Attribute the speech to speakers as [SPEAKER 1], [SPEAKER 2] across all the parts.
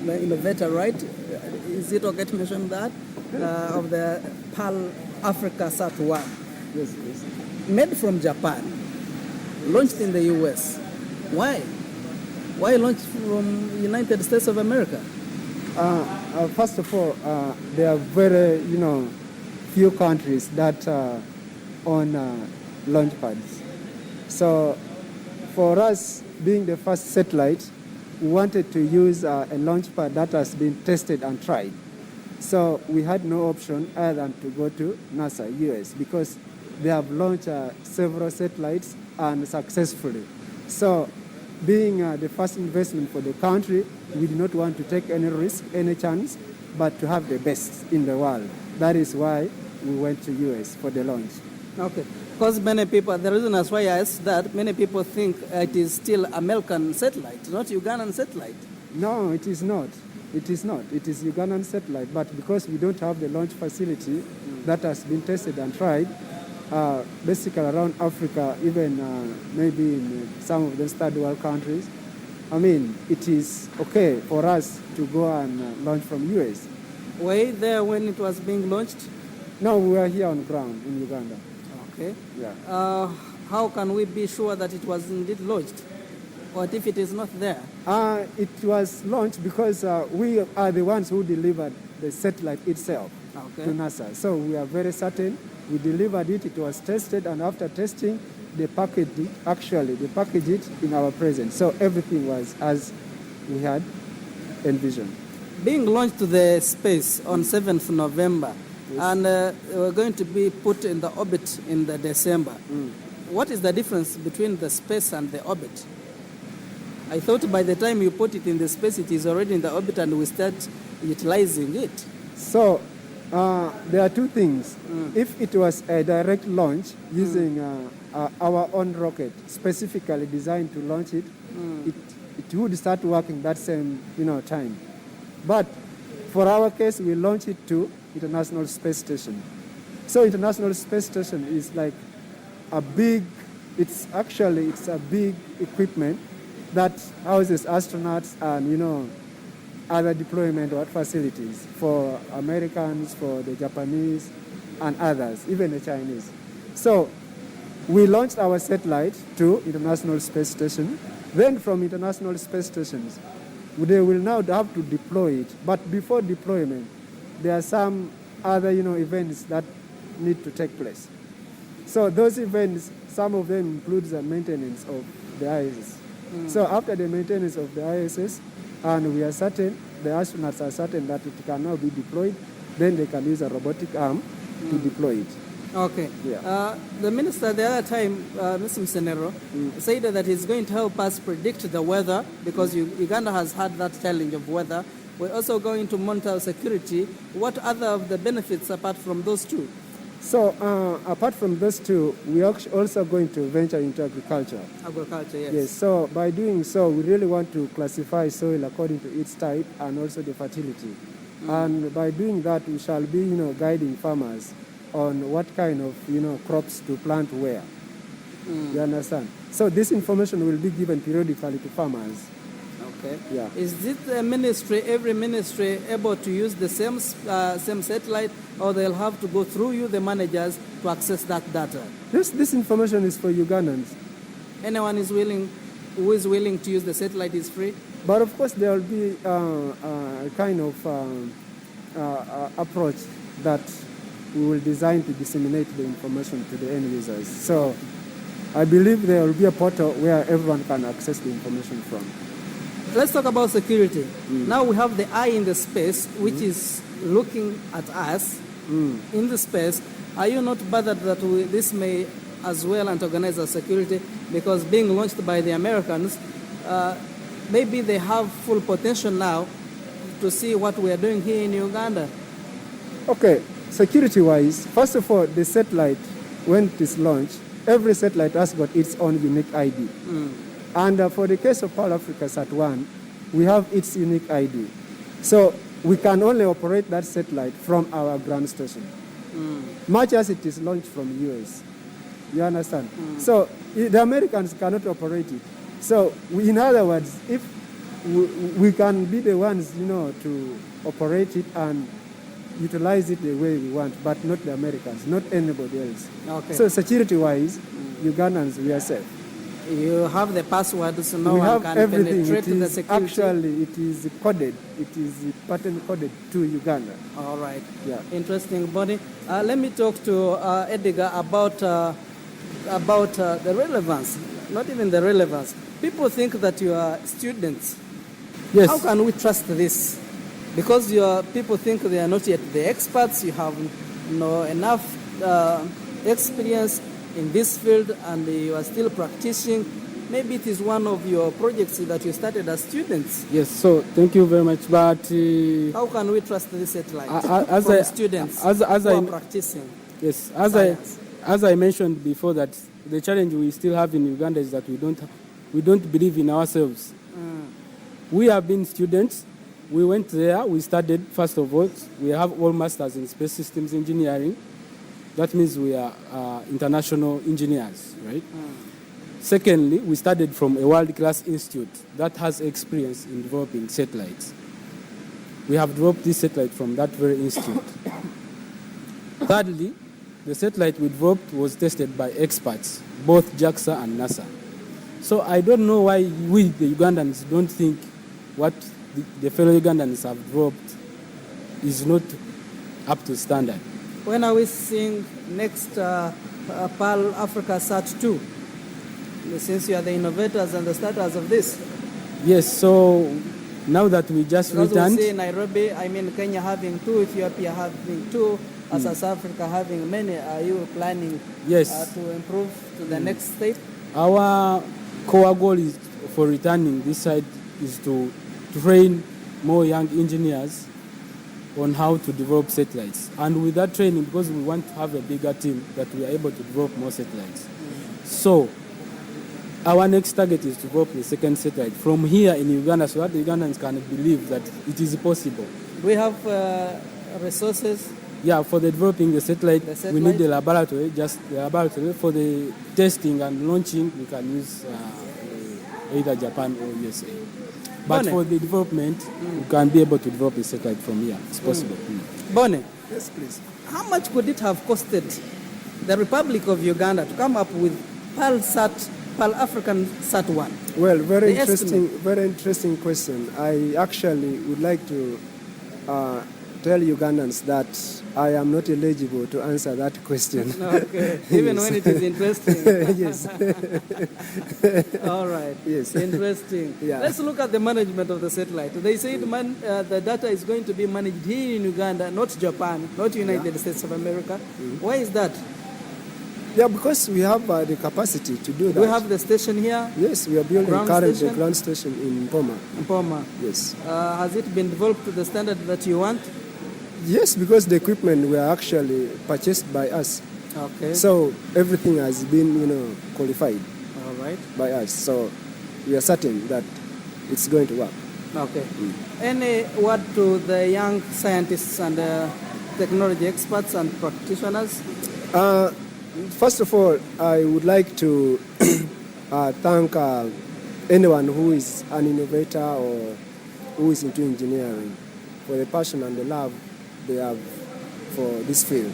[SPEAKER 1] the innovator, right? Is it okay to mention that? Of the PAL Africa Sat-1.
[SPEAKER 2] Yes, yes.
[SPEAKER 1] Made from Japan, launched in the US. Why? Why launched from United States of America?
[SPEAKER 2] First of all, there are very, few countries that own launch pads. So for us, being the first satellite, we wanted to use a launch pad that has been tested and tried. So we had no option other than to go to NASA, US, because they have launched several satellites and successfully. So being the first investment for the country, we did not want to take any risk, any chance, but to have the best in the world. That is why we went to US for the launch.
[SPEAKER 1] Okay. Because many people, the reason that's why I asked that, many people think it is still American satellite, not Ugandan satellite.
[SPEAKER 2] No, it is not. It is not. It is Ugandan satellite, but because we don't have the launch facility that has been tested and tried, basically around Africa, even maybe in some of the third world countries, it is okay for us to go and launch from US.
[SPEAKER 1] Were you there when it was being launched?
[SPEAKER 2] No, we were here on ground in Uganda.
[SPEAKER 1] Okay.
[SPEAKER 2] Yeah.
[SPEAKER 1] How can we be sure that it was indeed launched? What if it is not there?
[SPEAKER 2] It was launched because we are the ones who delivered the satellite itself to NASA. So we are very certain. We delivered it, it was tested, and after testing, they packaged it in our presence. So everything was as we had envisioned.
[SPEAKER 1] Being launched to the space on 7th November,
[SPEAKER 2] yes.
[SPEAKER 1] And we're going to be put in the orbit in the December. What is the difference between the space and the orbit? I thought by the time you put it in the space, it is already in the orbit and we start utilizing it.
[SPEAKER 2] So there are two things. If it was a direct launch using our own rocket, specifically designed to launch it, it would start working that same time. But for our case, we launch it to International Space Station. So International Space Station is like it's a big equipment that houses astronauts and other deployment or facilities for Americans, for the Japanese, and others, even the Chinese. So we launched our satellite to International Space Station. Then from International Space Stations, they will now have to deploy it. But before deployment, there are some other events that need to take place. So those events, some of them include the maintenance of the ISS. So after the maintenance of the ISS, and we are certain, the astronauts are certain that it can now be deployed, then they can use a robotic arm to deploy it.
[SPEAKER 1] Okay.
[SPEAKER 2] Yeah.
[SPEAKER 1] The minister the other time, Mr. Msenero, said that he's going to help us predict the weather because Uganda has had that challenge of weather. We're also going to monitor security. What other of the benefits apart from those two?
[SPEAKER 2] So apart from those two, we are also going to venture into agriculture.
[SPEAKER 1] Agriculture, yes.
[SPEAKER 2] Yes, so by doing so, we really want to classify soil according to its type and also the fertility. And by doing that, we shall be, guiding farmers on what kind of, crops to plant where. You understand? So this information will be given periodically to farmers.
[SPEAKER 1] Okay.
[SPEAKER 2] Yeah.
[SPEAKER 1] Is it every ministry able to use the same satellite, or they'll have to go through you, the managers, to access that data?
[SPEAKER 2] This information is for Ugandans.
[SPEAKER 1] Anyone who is willing to use the satellite is free?
[SPEAKER 2] But of course, there will be a kind of approach that we will design to disseminate the information to the end users. So I believe there will be a portal where everyone can access the information from.
[SPEAKER 1] Let's talk about security. Now we have the eye in the space, which is looking at us in the space. Are you not bothered that this may as well antagonize our security? Because being launched by the Americans, maybe they have full potential now to see what we are doing here in Uganda.
[SPEAKER 2] Okay, security-wise, first of all, the satellite, when it is launched, every satellite has got its own unique ID. And for the case of PAL Africa Sat-1, we have its unique ID. So we can only operate that satellite from our ground station, much as it is launched from the US. You understand? So the Americans cannot operate it. So in other words, if we can be the ones, to operate it and utilize it the way we want, but not the Americans, not anybody else.
[SPEAKER 1] Okay.
[SPEAKER 2] So security-wise, Ugandans, we are safe.
[SPEAKER 1] You have the password, so no
[SPEAKER 2] we
[SPEAKER 1] one
[SPEAKER 2] have
[SPEAKER 1] can
[SPEAKER 2] everything.
[SPEAKER 1] penetrate
[SPEAKER 2] It
[SPEAKER 1] the
[SPEAKER 2] is
[SPEAKER 1] security.
[SPEAKER 2] actually, it is coded. It is pattern coded to Uganda.
[SPEAKER 1] All right.
[SPEAKER 2] Yeah.
[SPEAKER 1] Interesting, Bonnie. Let me talk to Edgar about the relevance. Not even the relevance. People think that you are students.
[SPEAKER 2] Yes.
[SPEAKER 1] How can we trust this? Because people think they are not yet the experts. You have enough experience in this field, and you are still practicing. Maybe it is one of your projects that you started as students.
[SPEAKER 3] Yes, so thank you very much. But
[SPEAKER 1] how can we trust this satellite
[SPEAKER 3] as
[SPEAKER 1] from students who are practicing?
[SPEAKER 3] Yes, as I mentioned before, that the challenge we still have in Uganda is that we don't believe in ourselves. We have been students. We went there. We studied. First of all, we have all masters in space systems engineering. That means we are international engineers, right? Secondly, we studied from a world-class institute that has experience in developing satellites. We have developed this satellite from that very institute. Thirdly, the satellite we developed was tested by experts, both JAXA and NASA. So I don't know why we, the Ugandans, don't think what the fellow Ugandans have developed is not up to standard.
[SPEAKER 1] When are we seeing next PAL Africa Sat 2? Since you are the innovators and the starters of this.
[SPEAKER 3] Yes, so now that we just returned.
[SPEAKER 1] We see Nairobi, Kenya having 2, Ethiopia having 2, South Africa having many. Are you planning to improve to the next step?
[SPEAKER 3] Our core goal is for returning this side is to train more young engineers on how to develop satellites. And with that training, because we want to have a bigger team, that we are able to develop more satellites. So our next target is to develop the second satellite from here in Uganda, so that the Ugandans can believe that it is possible.
[SPEAKER 1] We have resources.
[SPEAKER 3] Yeah, for the developing the satellite, we need the laboratory. Just the laboratory for the testing and launching. We can use either Japan or USA. But for the development, we can be able to develop a satellite from here. It's possible.
[SPEAKER 1] Bonnie.
[SPEAKER 2] Yes, please.
[SPEAKER 1] How much could it have costed the Republic of Uganda to come up with PAL African Sat 1?
[SPEAKER 2] Well, very interesting question. I actually would like to tell Ugandans that I am not eligible to answer that question.
[SPEAKER 1] Okay, even when it is interesting.
[SPEAKER 2] Yes.
[SPEAKER 1] All right.
[SPEAKER 2] Yes.
[SPEAKER 1] Interesting.
[SPEAKER 2] Yeah.
[SPEAKER 1] Let's look at the management of the satellite. They said the data is going to be managed here in Uganda, not Japan, not United States of America. Why is that?
[SPEAKER 2] Yeah, because we have the capacity to do that.
[SPEAKER 1] We have the station here?
[SPEAKER 2] Yes, we are building currently the ground station in Mpoma.
[SPEAKER 1] Mpoma.
[SPEAKER 2] Yes.
[SPEAKER 1] Has it been developed to the standard that you want?
[SPEAKER 2] Yes, because the equipment were actually purchased by us.
[SPEAKER 1] Okay.
[SPEAKER 2] So everything has been, qualified.
[SPEAKER 1] All right.
[SPEAKER 2] By us. So we are certain that it's going to work.
[SPEAKER 1] Okay. Any word to the young scientists and technology experts and practitioners?
[SPEAKER 2] First of all, I would like to thank anyone who is an innovator or who is into engineering for the passion and the love they have for this field.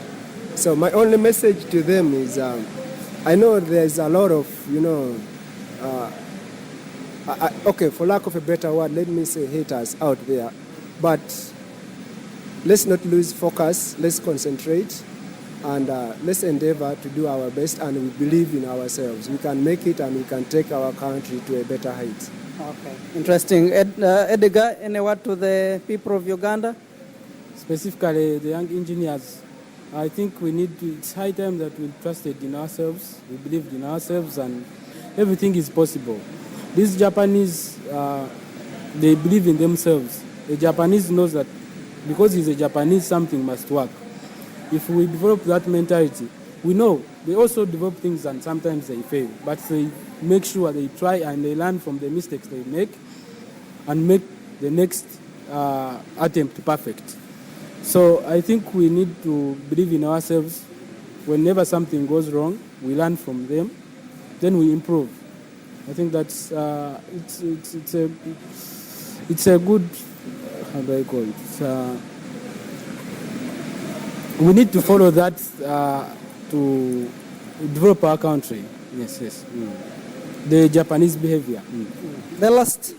[SPEAKER 2] So my only message to them is, I know there's a lot of, okay, for lack of a better word, let me say haters out there, but let's not lose focus, let's concentrate, and let's endeavor to do our best, and we believe in ourselves. We can make it, and we can take our country to a better height.
[SPEAKER 1] Okay. Interesting. Edgar, any word to the people of Uganda?
[SPEAKER 3] Specifically, the young engineers, I think it's high time that we trusted in ourselves, we believed in ourselves, and everything is possible. These Japanese, they believe in themselves. The Japanese knows that because he's a Japanese, something must work. If we develop that mentality, we know they also develop things and sometimes they fail, but they make sure they try and they learn from the mistakes they make and make the next attempt perfect. So I think we need to believe in ourselves. Whenever something goes wrong, we learn from them, then we improve. I think that's it's a good, how do I call it? We need to follow that to develop our country. Yes. The Japanese behavior.
[SPEAKER 1] The last,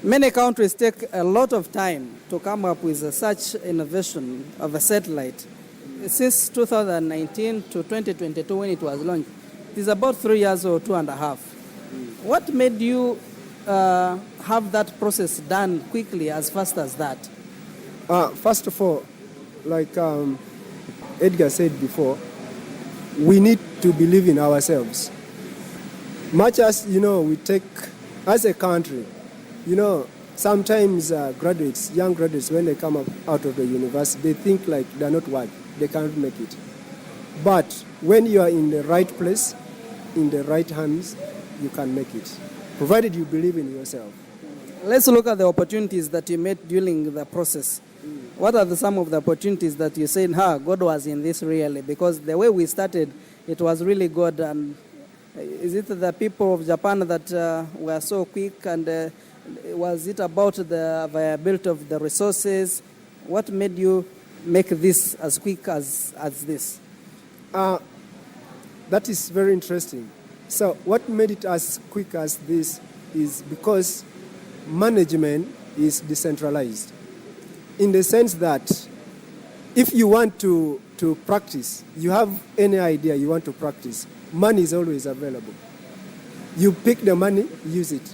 [SPEAKER 1] many countries take a lot of time to come up with such innovation of a satellite. Since 2019 to 2022 when it was launched, it is about 3 years or 2.5. What made you have that process done quickly, as fast as that?
[SPEAKER 2] First of all, like Edgar said before, we need to believe in ourselves. Much as, we take, as a country, sometimes young graduates, when they come out of the university, they think like they're not worth, they can't make it. But when you are in the right place, in the right hands, you can make it, provided you believe in yourself.
[SPEAKER 1] Let's look at the opportunities that you met during the process. What are some of the opportunities that you said, God was in this really? Because the way we started, it was really good. And is it the people of Japan that were so quick? And was it about the viability of the resources? What made you make this as quick as this?
[SPEAKER 2] That is very interesting. So what made it as quick as this is because management is decentralized. In the sense that if you want to practice, you have any idea you want to practice, money is always available. You pick the money, use it.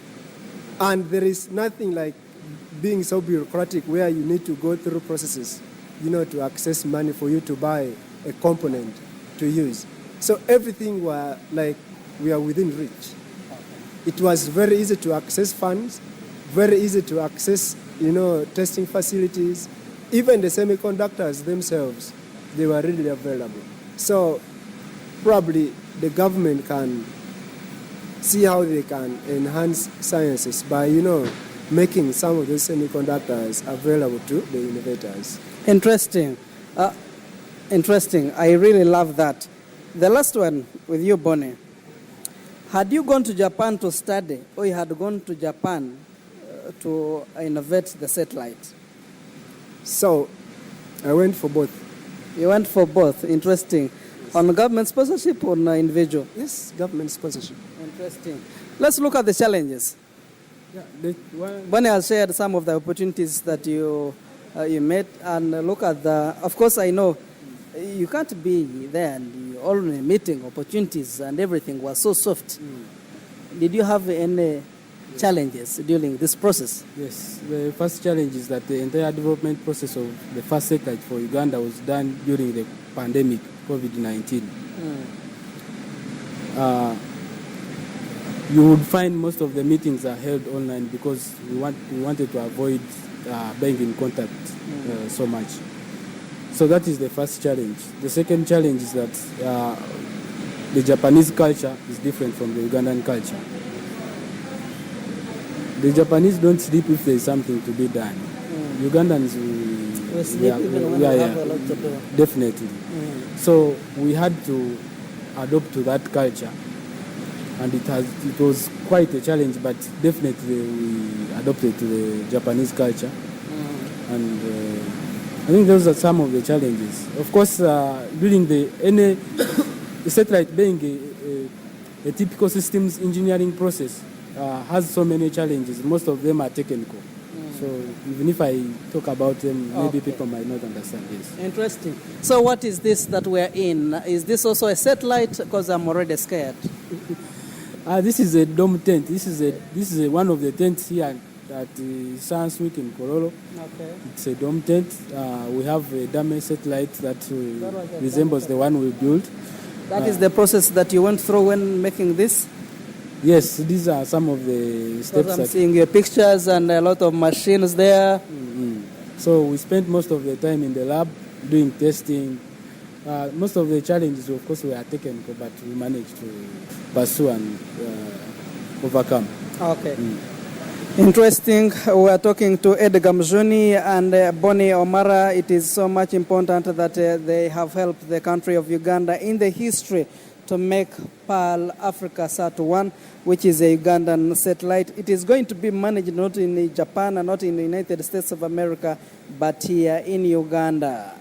[SPEAKER 2] And there is nothing like being so bureaucratic where you need to go through processes, to access money for you to buy a component to use. So everything we are within reach. It was very easy to access funds, very easy to access testing facilities, even the semiconductors themselves, they were really available. So probably the government can see how they can enhance sciences by, making some of those semiconductors available to the innovators.
[SPEAKER 1] Interesting. Interesting. I really love that. The last one with you, Bonnie. Had you gone to Japan to study, or you had gone to Japan to innovate the satellite?
[SPEAKER 2] So, I went for both.
[SPEAKER 1] You went for both. Interesting. Yes. On government sponsorship or on individual?
[SPEAKER 2] Yes, government sponsorship.
[SPEAKER 1] Interesting. Let's look at the challenges.
[SPEAKER 3] Yeah,
[SPEAKER 1] Bonnie has shared some of the opportunities that you met, and look at of course I know you can't be there and you're only meeting opportunities and everything was so soft. Did you have any challenges during this process?
[SPEAKER 3] Yes, the first challenge is that the entire development process of the first satellite for Uganda was done during the pandemic, COVID-19. You would find most of the meetings are held online because we wanted to avoid being in contact so much. So that is the first challenge. The second challenge is that the Japanese culture is different from the Ugandan culture. The Japanese don't sleep if there is something to be done. Ugandans,
[SPEAKER 1] we sleep even when we have a lot to do.
[SPEAKER 3] Definitely. So we had to adopt to that culture. And it was quite a challenge, but definitely we adopted to the Japanese culture. And I think those are some of the challenges. Of course, during the satellite being a typical systems engineering process has so many challenges. Most of them are technical. So even if I talk about them, maybe people might not understand this.
[SPEAKER 1] Interesting. So what is this that we're in? Is this also a satellite? Because I'm already scared.
[SPEAKER 3] This is a dome tent. This is one of the tents here at Science Week in Kololo.
[SPEAKER 1] Okay.
[SPEAKER 3] It's a dome tent. We have a dummy satellite that resembles the one we built.
[SPEAKER 1] That is the process that you went through when making this?
[SPEAKER 3] Yes, these are some of the steps.
[SPEAKER 1] I'm seeing your pictures and a lot of machines there.
[SPEAKER 3] So we spent most of the time in the lab doing testing. Most of the challenges, of course, were technical, but we managed to pursue and overcome.
[SPEAKER 1] Okay. Interesting. We are talking to Edgar Mjuni and Bonnie Omara. It is so much important that they have helped the country of Uganda in the history to make Pearl Africa Sat-1, which is a Ugandan satellite. It is going to be managed not in Japan and not in the United States of America, but here in Uganda.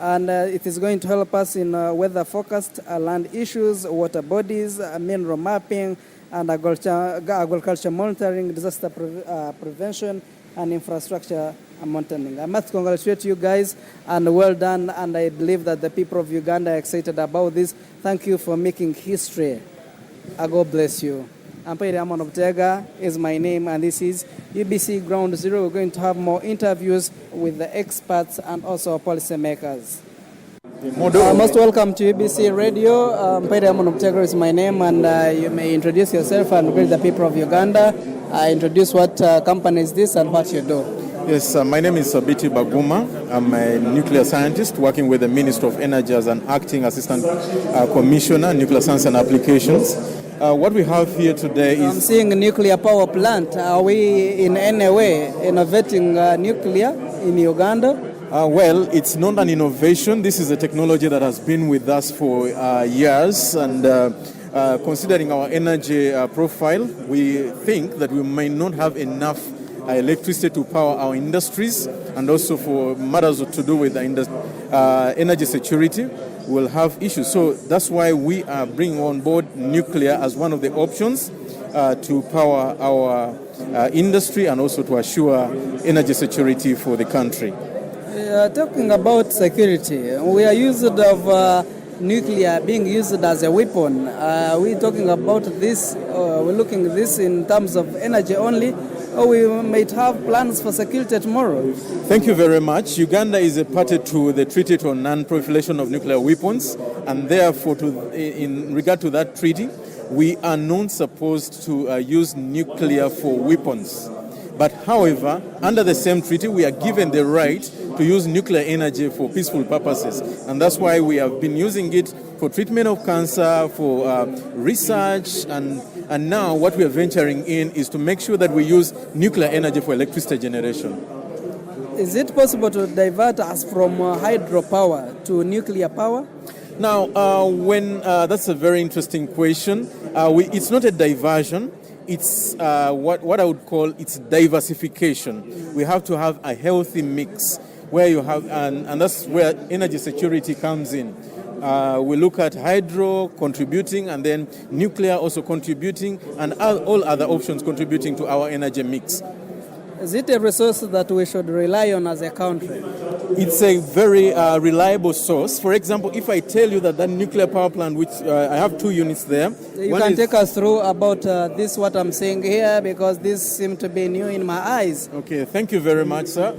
[SPEAKER 1] And it is going to help us in weather-focused land issues, water bodies, mineral mapping, and agriculture monitoring, disaster prevention, and infrastructure monitoring. I must congratulate you guys, and well done, and I believe that the people of Uganda are excited about this. Thank you for making history. God bless you. Ampaire Amon Obtega is my name, and this is UBC Ground Zero. We're going to have more interviews with the experts and also policymakers. Most welcome to UBC Radio. Ampaire Amon Obtega is my name, and you may introduce yourself and greet the people of Uganda. Introduce what company is this and what you do.
[SPEAKER 4] Yes, my name is Butebo. I'm a nuclear scientist working with the Ministry of Energy as an acting assistant commissioner, nuclear science and applications. What we have here today is...
[SPEAKER 1] I'm seeing a nuclear power plant. Are we in any way innovating nuclear in Uganda?
[SPEAKER 4] Well, it's not an innovation. This is a technology that has been with us for years, and considering our energy profile, we think that we may not have enough electricity to power our industries, and also for matters to do with the energy security, we'll have issues. So that's why we are bringing on board nuclear as one of the options to power our industry and also to assure energy security for the country.
[SPEAKER 1] Talking about security, we are used of nuclear being used as a weapon. We're talking about this, we're looking at this in terms of energy only, or we might have plans for security tomorrow.
[SPEAKER 4] Thank you very much. Uganda is a party to the Treaty on Non-Proliferation of Nuclear Weapons, and therefore, in regard to that treaty, we are not supposed to use nuclear for weapons. But however, under the same treaty, we are given the right to use nuclear energy for peaceful purposes. And that's why we have been using it for treatment of cancer, for research, and now what we are venturing in is to make sure that we use nuclear energy for electricity generation.
[SPEAKER 1] Is it possible to divert us from hydropower to nuclear power?
[SPEAKER 4] Now, that's a very interesting question. It's not a diversion. It's what I would call it's diversification. We have to have a healthy mix where you have, and that's where energy security comes in. We look at hydro contributing, and then nuclear also contributing, and all other options contributing to our energy mix.
[SPEAKER 1] Is it a resource that we should rely on as a country?
[SPEAKER 4] It's a very reliable source. For example, if I tell you that nuclear power plant, which I have 2 units there.
[SPEAKER 1] You can take us through about this, what I'm saying here, because this seems to be new in my eyes.
[SPEAKER 4] Okay, thank you very much, sir.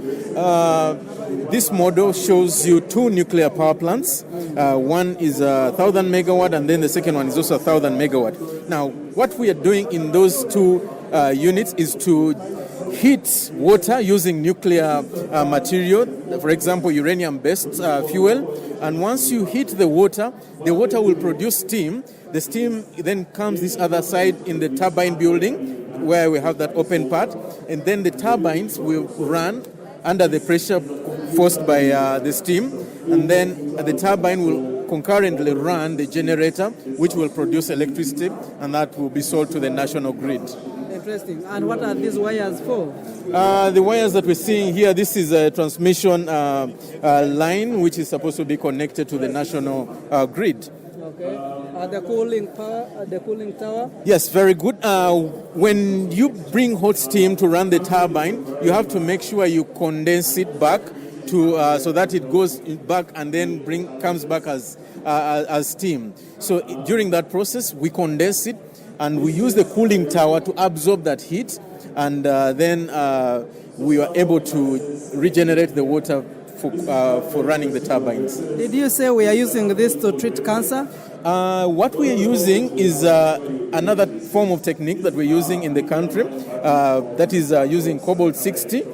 [SPEAKER 4] This model shows you 2 nuclear power plants. One is 1,000 megawatt, and then the second one is also 1,000 megawatt. Now, what we are doing in those 2 units is to heat water using nuclear material, for example, uranium-based fuel. And once you heat the water will produce steam. The steam then comes this other side in the turbine building, where we have that open part. And then the turbines will run under the pressure forced by the steam. And then the turbine will concurrently run the generator, which will produce electricity, and that will be sold to the national grid.
[SPEAKER 1] Interesting. And what are these wires for?
[SPEAKER 4] The wires that we're seeing here, this is a transmission line which is supposed to be connected to the national grid.
[SPEAKER 1] Okay. The cooling tower?
[SPEAKER 4] Yes, very good. When you bring hot steam to run the turbine, you have to make sure you condense it back so that it goes back and then comes back as steam. So during that process, we condense it, and we use the cooling tower to absorb that heat, and then we are able to regenerate the water for running the turbines.
[SPEAKER 1] Did you say we are using this to treat cancer?
[SPEAKER 4] What we are using is another form of technique that we're using in the country, that is using cobalt-60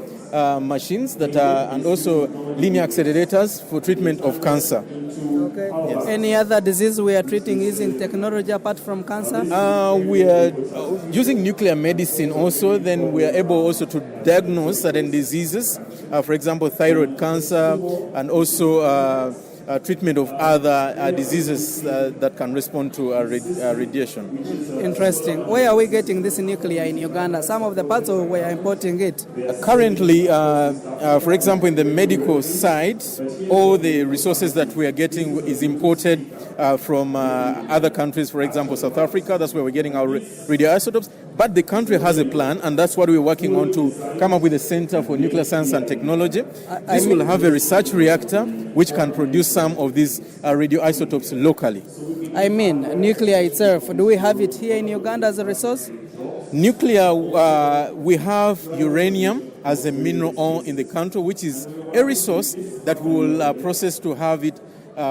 [SPEAKER 4] machines and also linear accelerators for treatment of cancer.
[SPEAKER 1] Okay.
[SPEAKER 4] Yes.
[SPEAKER 1] Any other disease we are treating using technology apart from cancer?
[SPEAKER 4] We are using nuclear medicine also. Then we are able also to diagnose certain diseases, for example, thyroid cancer, and also treatment of other diseases that can respond to radiation.
[SPEAKER 1] Interesting. Where are we getting this nuclear in Uganda? Some of the parts of we are importing it.
[SPEAKER 4] Currently, for example, in the medical side, all the resources that we are getting is imported from other countries, for example, South Africa. That's where we're getting our radioisotopes. But the country has a plan, and that's what we're working on to come up with a Center for Nuclear Science and Technology. This will have a research reactor which can produce some of these radioisotopes locally.
[SPEAKER 1] I mean, nuclear itself, do we have it here in Uganda as a resource?
[SPEAKER 4] Nuclear, we have uranium as a mineral ore in the country, which is a resource that we will process to have it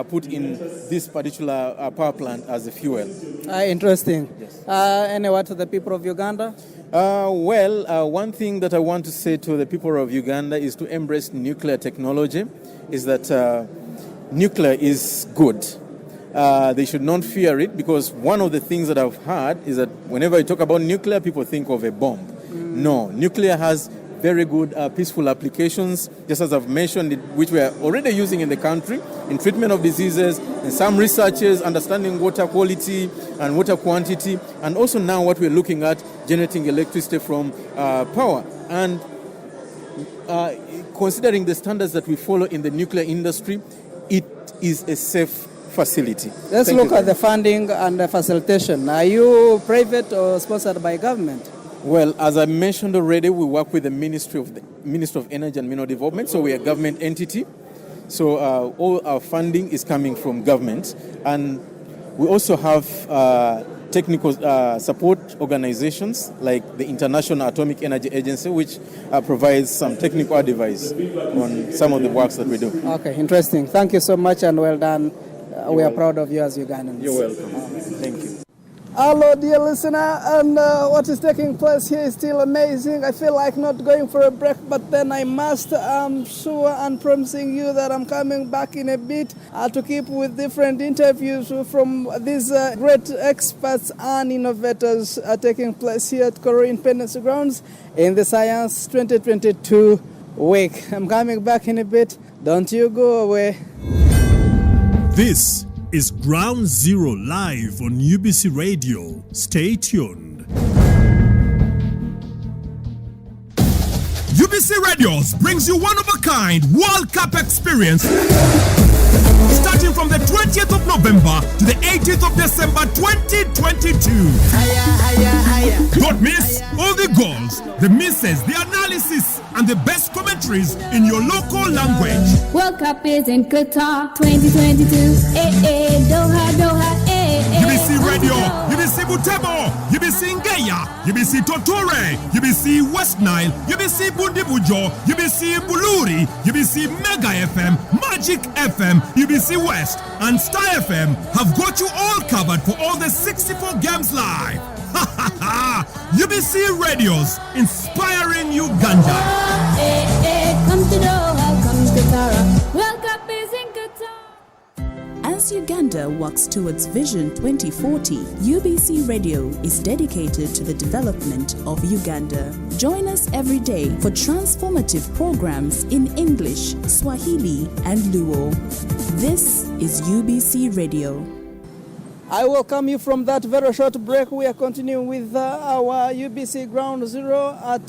[SPEAKER 4] put in this particular power plant as a fuel.
[SPEAKER 1] Interesting.
[SPEAKER 4] Yes.
[SPEAKER 1] Any word to the people of Uganda?
[SPEAKER 4] One thing that I want to say to the people of Uganda is to embrace nuclear technology, is that nuclear is good. They should not fear it, because one of the things that I've heard is that whenever you talk about nuclear, people think of a bomb. No, nuclear has very good peaceful applications, just as I've mentioned, which we are already using in the country in treatment of diseases, in some researches, understanding water quality and water quantity, and also now what we're looking at, generating electricity from power. And considering the standards that we follow in the nuclear industry, it is a safe facility.
[SPEAKER 1] Let's look at the funding and the facilitation. Are you private or sponsored by government?
[SPEAKER 4] Well, as I mentioned already, we work with the Ministry of Energy and Mineral Development, so we are a government entity. So all our funding is coming from government, and we also have technical support organizations like the International Atomic Energy Agency, which provides some technical advice on some of the works that we do.
[SPEAKER 1] Okay, interesting. Thank you so much and well done. We are proud of you as Ugandans.
[SPEAKER 4] You're welcome. Thank you.
[SPEAKER 1] Hello, dear listener, and what is taking place here is still amazing. I feel like not going for a break, but then I must. I'm sure and promising you that I'm coming back in a bit to keep with different interviews from these great experts and innovators taking place here at Koro Independence Grounds in the Science 2022 week. I'm coming back in a bit. Don't you go away.
[SPEAKER 5] This is Ground Zero live on UBC Radio. Stay tuned. UBC Radios brings you one-of-a-kind World Cup experience starting from the 20th of November to the 18th of December 2022. Don't miss all the goals, the misses, the analysis, and the best commentaries in your local language.
[SPEAKER 6] World Cup is in Qatar 2022. Doha, Doha,
[SPEAKER 5] UBC Radio, UBC Butebo, UBC Ngeya, UBC Totore, UBC West Nile, UBC Bundibujo, UBC Buluri, UBC Mega FM, Magic FM, UBC West, and Star FM have got you all covered for all the 64 games live. UBC Radios, inspiring Uganda.
[SPEAKER 6] Come to Doha, come to Qatar. World Cup is in Qatar.
[SPEAKER 7] As Uganda works towards Vision 2040, UBC Radio is dedicated to the development of Uganda. Join us every day for transformative programs in English, Swahili, and Luo. This is UBC Radio.
[SPEAKER 1] I welcome you from that very short break. We are continuing with our UBC Ground Zero at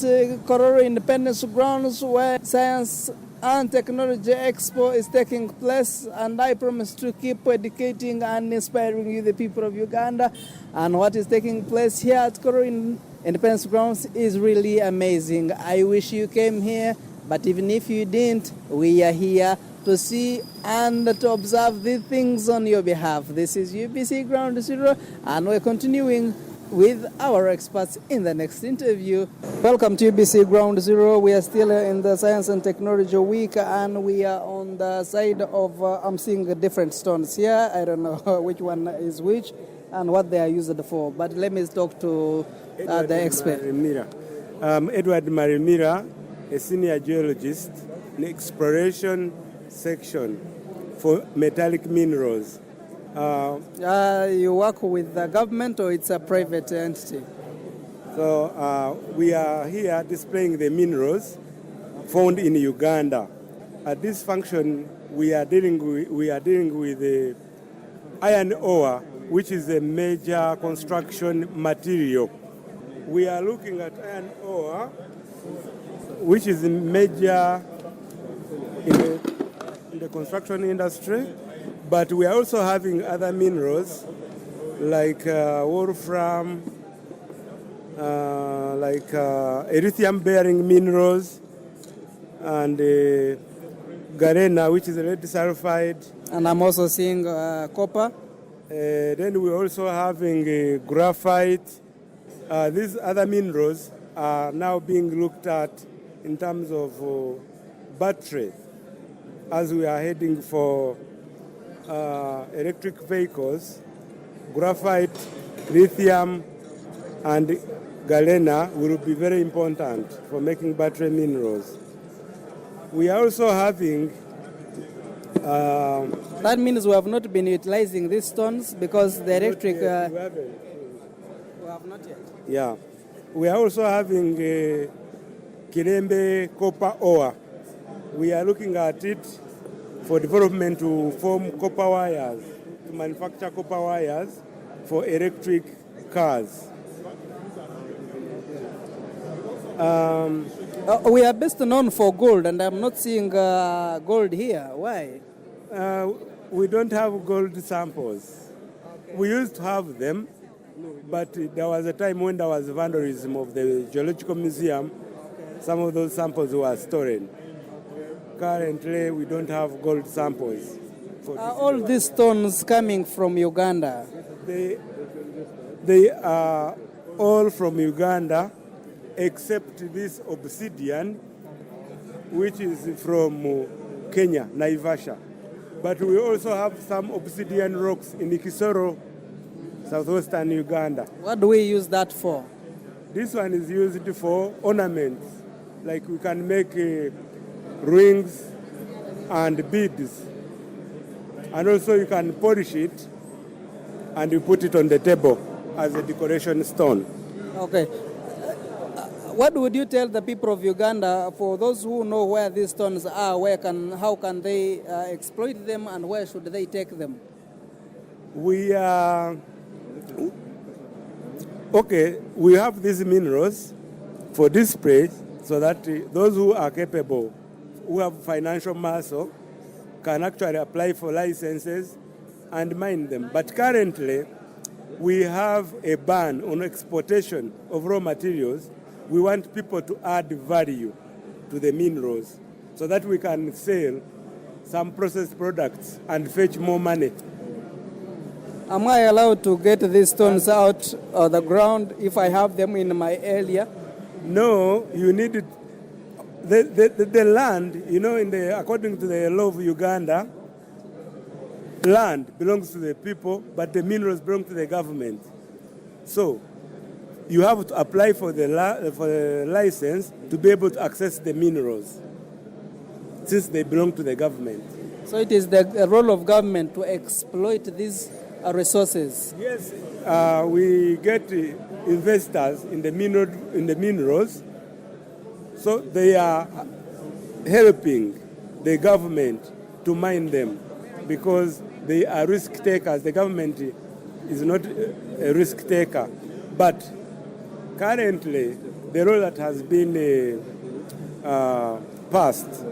[SPEAKER 1] Kororo Independence Grounds, where Science and Technology Expo is taking place, and I promise to keep educating and inspiring you, the people of Uganda. And what is taking place here at Kororo Independence Grounds is really amazing. I wish you came here, but even if you didn't, we are here to see and to observe the things on your behalf. This is UBC Ground Zero, and we're continuing with our experts in the next interview. Welcome to UBC Ground Zero. We are still in the Science and Technology Week, and we are on the side of, I'm seeing different stones here. I don't know which one is which and what they are used for, but let me talk to the expert.
[SPEAKER 8] Edward Marimira, a senior geologist in exploration section for metallic minerals.
[SPEAKER 1] You work with the government or it's a private entity?
[SPEAKER 8] So we are here displaying the minerals found in Uganda. At this function, we are dealing with the iron ore, which is a major construction material. We are looking at iron ore, which is major in the construction industry, but we are also having other minerals like wolfram, like erythium-bearing minerals, and galena, which is a lead sulfide.
[SPEAKER 1] And I'm also seeing copper.
[SPEAKER 8] Then we're also having graphite. These other minerals are now being looked at in terms of battery, as we are heading for electric vehicles. Graphite, lithium, and galena will be very important for making battery minerals. We are also having...
[SPEAKER 1] that means we have not been utilizing these stones because the electric...
[SPEAKER 8] we haven't.
[SPEAKER 1] We have not yet.
[SPEAKER 8] Yeah. We are also having Kirembe copper ore. We are looking at it for development to form copper wires, to manufacture copper wires for electric cars.
[SPEAKER 1] We are best known for gold, and I'm not seeing gold here. Why?
[SPEAKER 8] We don't have gold samples. Okay. We used to have them, but there was a time when there was vandalism of the Geological Museum. Okay. Some of those samples were stolen. Currently, we don't have gold samples.
[SPEAKER 1] All these stones coming from Uganda?
[SPEAKER 8] They are all from Uganda, except this obsidian, which is from Kenya, Naivasha. But we also have some obsidian rocks in Kisoro, southwestern Uganda.
[SPEAKER 1] What do we use that for?
[SPEAKER 8] This one is used for ornaments. Like we can make rings and beads. And also you can polish it and you put it on the table as a decoration stone.
[SPEAKER 1] Okay. What would you tell the people of Uganda, for those who know where these stones are, how can they exploit them, and where should they take them?
[SPEAKER 8] We have these minerals for display so that those who are capable, who have financial muscle, can actually apply for licenses and mine them. But currently, we have a ban on exportation of raw materials. We want people to add value to the minerals so that we can sell some processed products and fetch more money.
[SPEAKER 1] Am I allowed to get these stones out of the ground if I have them in my area?
[SPEAKER 8] No, you need it. The land, according to the law of Uganda, land belongs to the people, but the minerals belong to the government. So you have to apply for the license to be able to access the minerals, since they belong to the government.
[SPEAKER 1] So it is the role of government to exploit these resources?
[SPEAKER 8] Yes, we get investors in the minerals, so they are helping the government to mine them because they are risk takers. The government is not a risk taker, but currently the law that has been passed,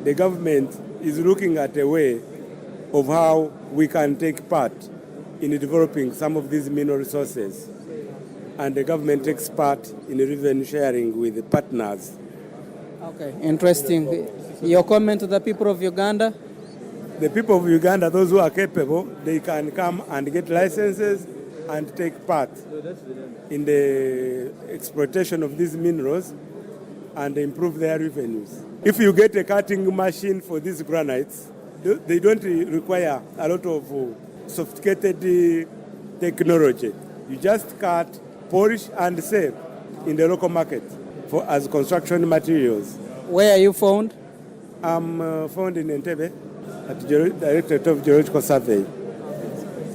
[SPEAKER 8] the government is looking at a way of how we can take part in developing some of these mineral resources. And the government takes part in revenue sharing with the partners.
[SPEAKER 1] Okay, interesting. Your comment to the people of Uganda?
[SPEAKER 8] The people of Uganda, those who are capable, they can come and get licenses and take part in the exploitation of these minerals and improve their revenues. If you get a cutting machine for these granites, they don't require a lot of sophisticated technology. You just cut, polish, and sell in the local market as construction materials.
[SPEAKER 1] Where are you found?
[SPEAKER 8] I'm found in Entebbe at the Directorate of Geological Survey.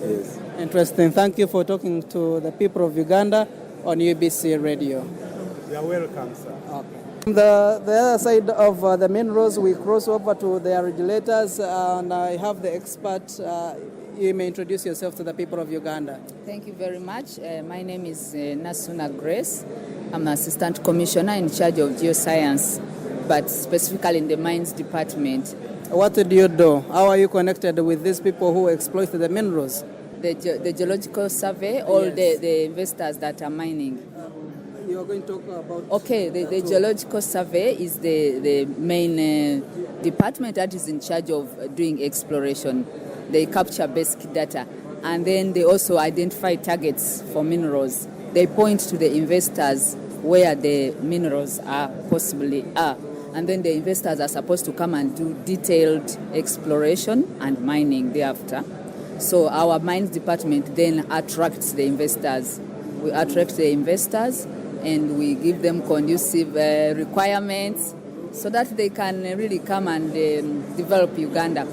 [SPEAKER 8] Yes.
[SPEAKER 1] Interesting. Thank you for talking to the people of Uganda on UBC Radio.
[SPEAKER 8] You're welcome, sir.
[SPEAKER 1] Okay. The other side of the minerals, we cross over to the regulators, and I have the expert. You may introduce yourself to the people of Uganda.
[SPEAKER 9] Thank you very much. My name is Nasuna Grace. I'm an assistant commissioner in charge of geoscience, but specifically in the mines department.
[SPEAKER 1] What do you do? How are you connected with these people who exploit the minerals?
[SPEAKER 9] The geological survey, all
[SPEAKER 1] Yes.
[SPEAKER 9] the investors that are mining.
[SPEAKER 1] You are going to talk about...
[SPEAKER 9] Okay, the geological survey is the main department that is in charge of doing exploration. They capture basic data, and then they also identify targets for minerals. They point to the investors where the minerals possibly are. And then the investors are supposed to come and do detailed exploration and mining thereafter. So our mines department then attracts the investors. We attract the investors and we give them conducive requirements so that they can really come and develop Uganda.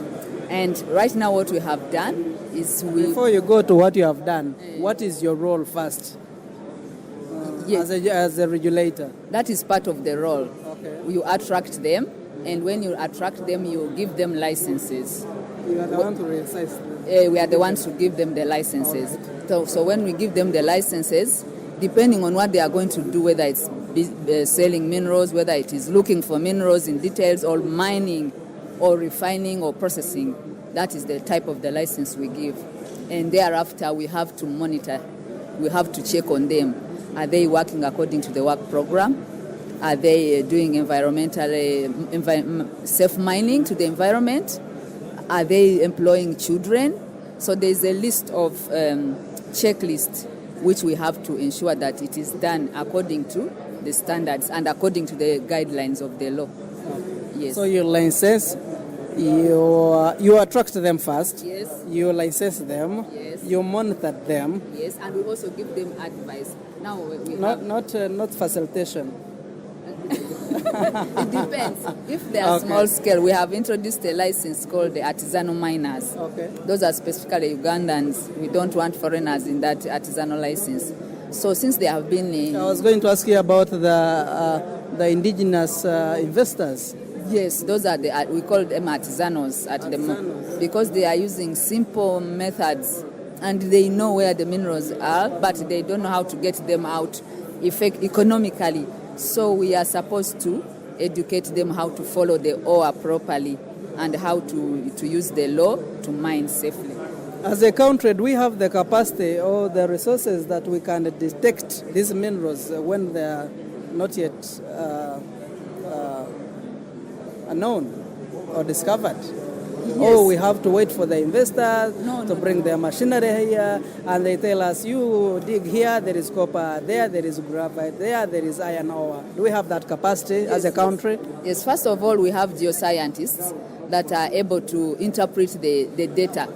[SPEAKER 9] And right now what we have done is
[SPEAKER 1] Before you go to what you have done, what is your role first
[SPEAKER 9] yes,
[SPEAKER 1] as a regulator?
[SPEAKER 9] that is part of the role.
[SPEAKER 1] Okay.
[SPEAKER 9] You attract them, and when you attract them, you give them licenses.
[SPEAKER 1] You are the one to resist.
[SPEAKER 9] We are the ones who give them the licenses. So when we give them the licenses, depending on what they are going to do, whether it's selling minerals, whether it is looking for minerals in details, or mining, or refining, or processing, that is the type of the license we give. And thereafter, we have to monitor. We have to check on them. Are they working according to the work program? Are they doing safe mining to the environment? Are they employing children? So there's a list of checklists which we have to ensure that it is done according to the standards and according to the guidelines of the law. Yes.
[SPEAKER 1] So you license, you attract them first.
[SPEAKER 9] Yes.
[SPEAKER 1] You license them.
[SPEAKER 9] Yes.
[SPEAKER 1] You monitor them.
[SPEAKER 9] Yes, and we also give them advice. Now we
[SPEAKER 1] Not facilitation.
[SPEAKER 9] it depends. If they are
[SPEAKER 1] Okay.
[SPEAKER 9] small scale, we have introduced a license called the artisanal miners.
[SPEAKER 1] Okay.
[SPEAKER 9] Those are specifically Ugandans. We don't want foreigners in that artisanal license. So since they have been
[SPEAKER 1] I was going to ask you about the indigenous investors.
[SPEAKER 9] yes, those are we call them artisanals at the moment because they are using simple methods and they know where the minerals are, but they don't know how to get them out economically. So we are supposed to educate them how to follow the OA properly and how to use the law to mine safely.
[SPEAKER 1] As a country, do we have the capacity or the resources that we can detect these minerals when they are not yet known or discovered?
[SPEAKER 9] Yes.
[SPEAKER 1] Or we have to wait for the investors
[SPEAKER 9] No.
[SPEAKER 1] bring their machinery here, and they tell us, you dig here, there is copper, there is graphite, there is iron ore. Do we have that capacity as a country?
[SPEAKER 9] Yes, first of all, we have geoscientists that are able to interpret the data.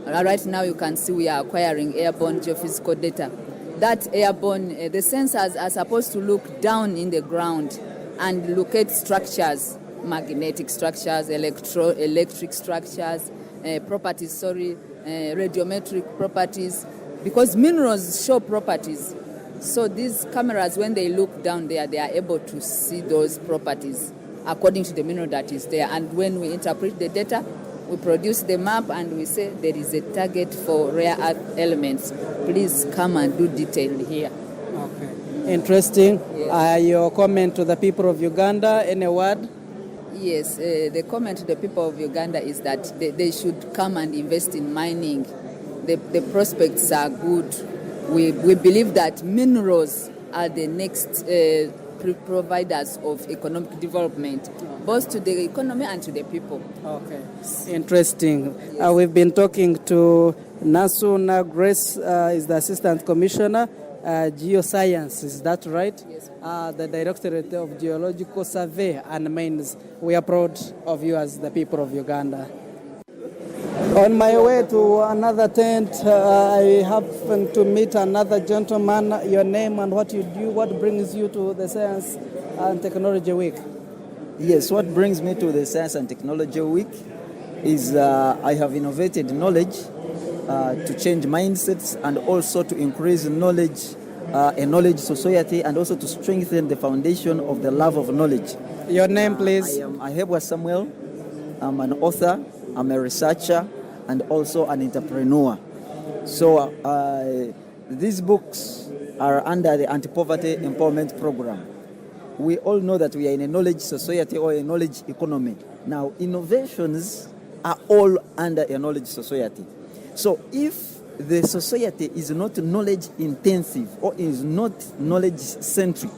[SPEAKER 9] Right now, you can see we are acquiring airborne geophysical data. That airborne, the sensors are supposed to look down in the ground and locate structures, magnetic structures, electric structures, radiometric properties, because minerals show properties. So these cameras, when they look down there, they are able to see those properties according to the mineral that is there. And when we interpret the data, we produce the map and we say there is a target for rare earth elements. Please come and do detail here.
[SPEAKER 1] Okay. Interesting.
[SPEAKER 9] Yes.
[SPEAKER 1] Your comment to the people of Uganda, any word?
[SPEAKER 9] Yes, the comment to the people of Uganda is that they should come and invest in mining. The prospects are good. We believe that minerals are the next providers of economic development, both to the economy and to the people.
[SPEAKER 1] Okay. Interesting. We've been talking to Nasuna Grace, is the Assistant Commissioner, Geoscience, is that right?
[SPEAKER 9] Yes.
[SPEAKER 1] The Directorate of Geological Survey and Mines. We are proud of you as the people of Uganda. On my way to another tent, I happened to meet another gentleman. Your name and what you do, what brings you to the Science and Technology Week?
[SPEAKER 10] Yes, what brings me to the Science and Technology Week is I have innovated knowledge to change mindsets and also to increase knowledge a knowledge society and also to strengthen the foundation of the love of knowledge.
[SPEAKER 1] Your name, please.
[SPEAKER 10] I am Ahebwa Samuel. I'm an author, I'm a researcher, and also an entrepreneur. So these books are under the Anti-Poverty Empowerment Program. We all know that we are in a knowledge society or a knowledge economy. Now, innovations are all under a knowledge society. So if the society is not knowledge intensive or is not knowledge centric,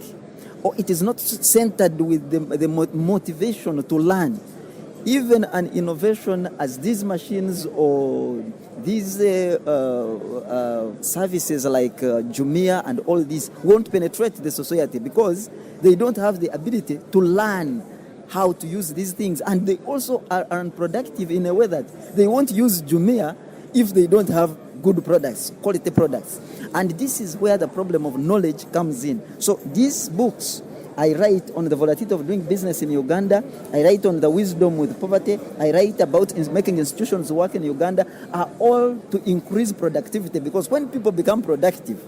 [SPEAKER 10] or it is not centered with the motivation to learn, even an innovation as these machines or these services like Jumia and all these won't penetrate the society because they don't have the ability to learn how to use these things. And they also are unproductive in a way that they won't use Jumia if they don't have good products, quality products. And this is where the problem of knowledge comes in. So these books, I write on the volatility of doing business in Uganda. I write on the wisdom with poverty. I write about making institutions work in Uganda, are all to increase productivity, because when people become productive,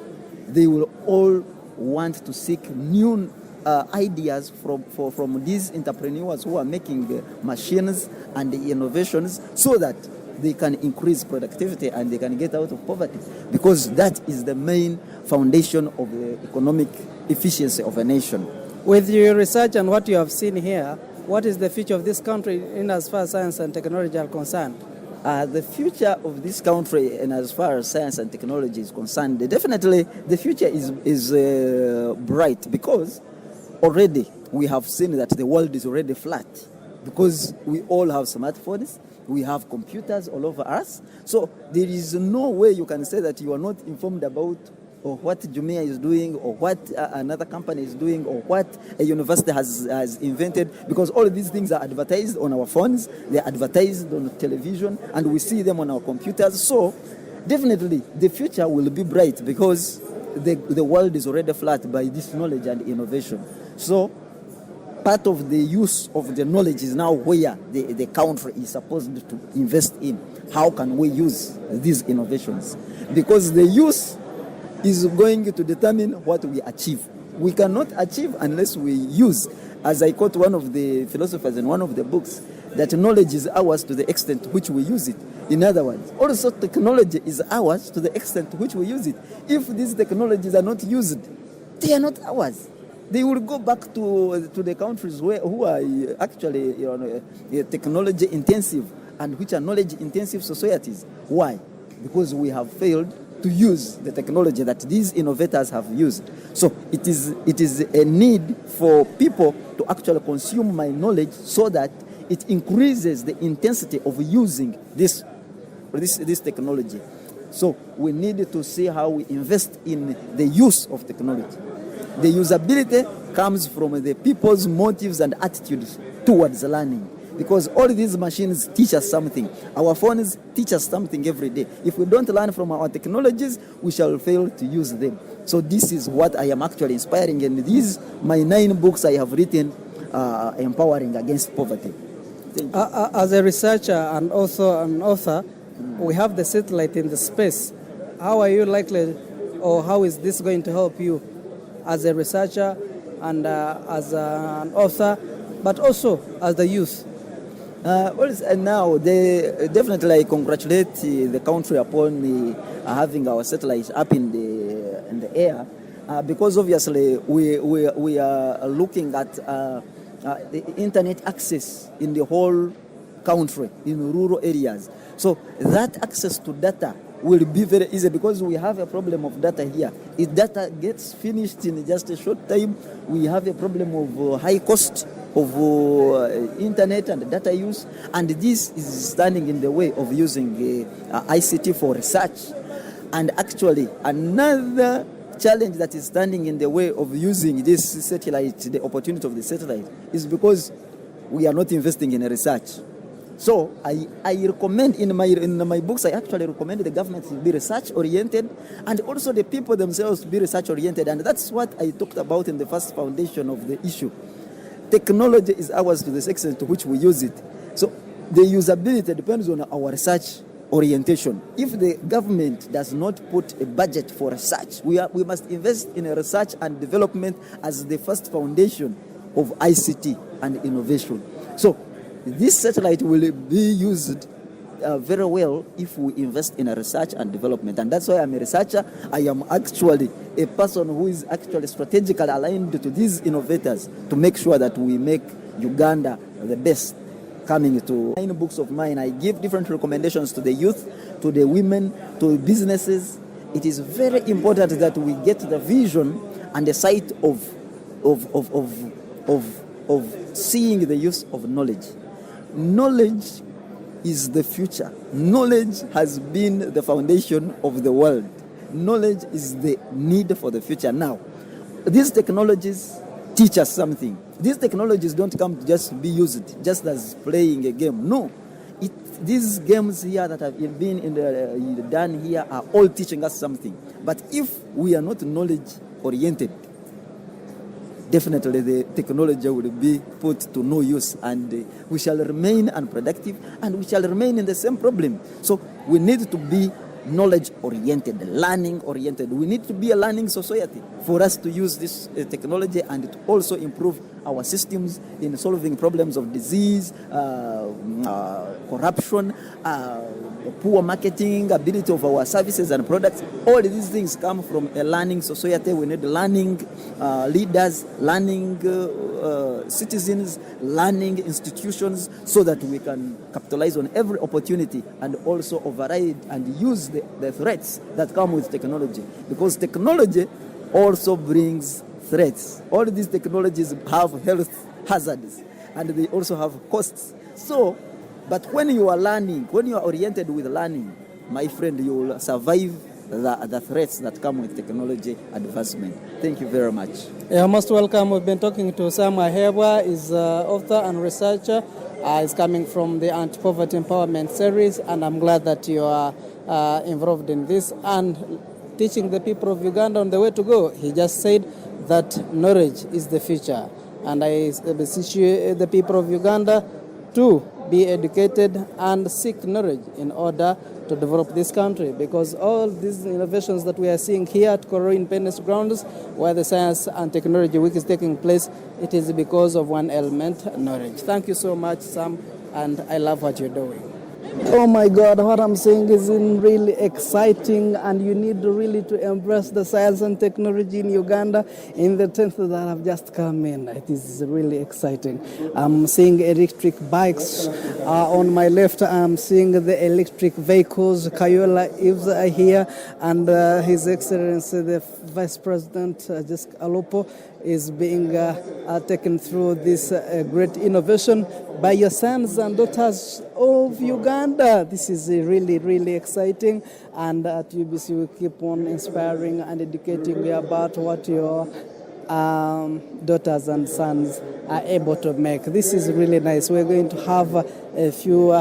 [SPEAKER 10] they will all want to seek new ideas from these entrepreneurs who are making machines and the innovations so that they can increase productivity and they can get out of poverty, because that is the main foundation of the economic efficiency of a nation.
[SPEAKER 1] With your research and what you have seen here, what is the future of this country in as far as science and technology are concerned?
[SPEAKER 10] The future of this country, and as far as science and technology is concerned, definitely the future is bright, because already we have seen that the world is already flat, because we all have smartphones, we have computers all over us. So there is no way you can say that you are not informed about or what Jumia is doing, or what another company is doing, or what a university has invented, because all of these things are advertised on our phones, they are advertised on television, and we see them on our computers. So definitely the future will be bright, because the world is already flat by this knowledge and innovation. So part of the use of the knowledge is now where the country is supposed to invest in. How can we use these innovations? Because the use is going to determine what we achieve. We cannot achieve unless we use, as I quote one of the philosophers in one of the books, that knowledge is ours to the extent to which we use it. In other words, also technology is ours to the extent to which we use it. If these technologies are not used, they are not ours. They will go back to the countries who are actually technology intensive and which are knowledge intensive societies. Why? Because we have failed to use the technology that these innovators have used. So it is a need for people to actually consume my knowledge so that it increases the intensity of using this technology. So we need to see how we invest in the use of technology. The usability comes from the people's motives and attitudes towards learning. Because all these machines teach us something. Our phones teach us something every day. If we don't learn from our technologies, we shall fail to use them. So this is what I am actually inspiring. And these, my 9 books I have written, empowering against poverty.
[SPEAKER 1] As a researcher and also an author, we have the satellite in the space. How are you likely, or how is this going to help you as a researcher and as an author, but also as the youth?
[SPEAKER 10] Now, definitely I congratulate the country upon having our satellites up in the air, because obviously we are looking at the internet access in the whole country, in rural areas. So that access to data will be very easy, because we have a problem of data here. If data gets finished in just a short time, we have a problem of high cost of internet and data use, and this is standing in the way of using ICT for research. And actually, another challenge that is standing in the way of using this satellite, the opportunity of the satellite, is because we are not investing in research. So I recommend in my books, I actually recommend the government to be research oriented, and also the people themselves to be research oriented, and that's what I talked about in the first foundation of the issue. Technology is ours to the extent to which we use it. So the usability depends on our research orientation. If the government does not put a budget for research, we must invest in research and development as the first foundation of ICT and innovation. So this satellite will be used very well if we invest in research and development. And that's why I'm a researcher. I am actually a person who is actually strategically aligned to these innovators to make sure that we make Uganda the best. Coming to 9 books of mine, I give different recommendations to the youth, to the women, to businesses. It is very important that we get the vision and the sight of seeing the use of knowledge. Knowledge is the future. Knowledge has been the foundation of the world. Knowledge is the need for the future. Now, these technologies teach us something. These technologies don't come to just be used just as playing a game. No. These games here that have been done here are all teaching us something. But if we are not knowledge-oriented, definitely the technology will be put to no use, and we shall remain unproductive, and we shall remain in the same problem. So we need to be knowledge-oriented, learning-oriented. We need to be a learning society for us to use this technology and to also improve our systems in solving problems of disease, corruption, poor marketing, ability of our services and products. All these things come from a learning society. We need learning leaders, learning citizens, learning institutions, so that we can capitalize on every opportunity and also override and use the threats that come with technology. Because technology also brings threats. All these technologies have health hazards, and they also have costs. So, but when you are learning, when you are oriented with learning, my friend, you will survive the threats that come with technology advancement. Thank you very much.
[SPEAKER 1] You're most welcome. We've been talking to Sam Ahebwa, is author and researcher. Is coming from the Anti-Poverty Empowerment Series, and I'm glad that you are involved in this and teaching the people of Uganda on the way to go. He just said that knowledge is the future, and I beseech the people of Uganda to be educated and seek knowledge in order to develop this country, because all these innovations that we are seeing here at Koro Independence Grounds, where the Science and Technology Week is taking place, it is because of one element, knowledge. Thank you so much, Sam, and I love what you're doing. Oh my God, what I'm saying is really exciting, and you need really to embrace the science and technology in Uganda in the 10th that have just come in. It is really exciting. I'm seeing electric bikes on my left. I'm seeing the electric vehicles. Kayola Ives are here, and His Excellency the Vice President, Jessica Alopo, is being taken through this great innovation by your sons and daughters of Uganda. This is really, really exciting, and at UBC we keep on inspiring and educating you about what your daughters and sons are able to make. This is really nice. We're going to have a few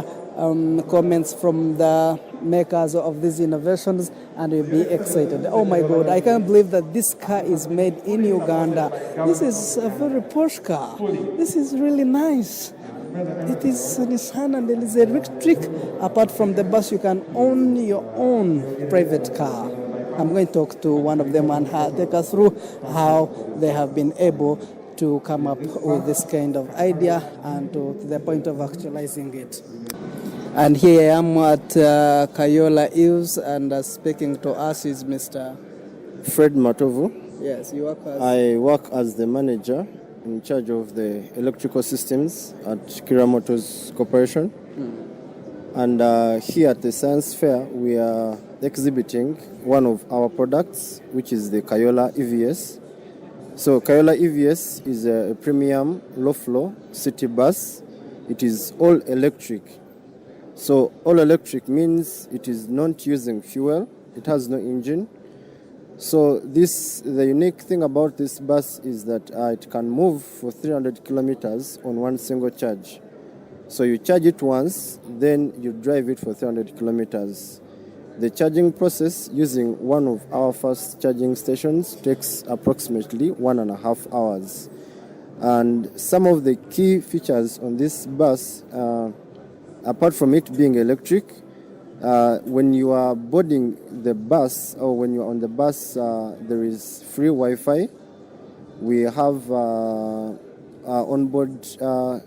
[SPEAKER 1] comments from the makers of these innovations, and you'll be excited. Oh my God, I can't believe that this car is made in Uganda. This is a very posh car. This is really nice. It is a Nissan and it is electric. Apart from the bus, you can own your own private car. I'm going to talk to one of them and take us through how they have been able to come up with this kind of idea and to the point of actualizing it. And here I am at Kayola Ives, and speaking to us is Mr.
[SPEAKER 11] Fred Matovu.
[SPEAKER 1] Yes, you work as...
[SPEAKER 11] I work as the manager in charge of the electrical systems at Kira Motors Corporation. And here at the science fair, we are exhibiting one of our products, which is the Kayola EVS. So Kayola EVS is a premium low-flow city bus. It is all electric. So all electric means it is not using fuel. It has no engine. So the unique thing about this bus is that it can move for 300 kilometers on one single charge. So you charge it once, then you drive it for 300 kilometers. The charging process using one of our fast charging stations takes approximately 1.5 hours. And some of the key features on this bus, apart from it being electric, when you are boarding the bus or when you're on the bus, there is free Wi-Fi. We have onboard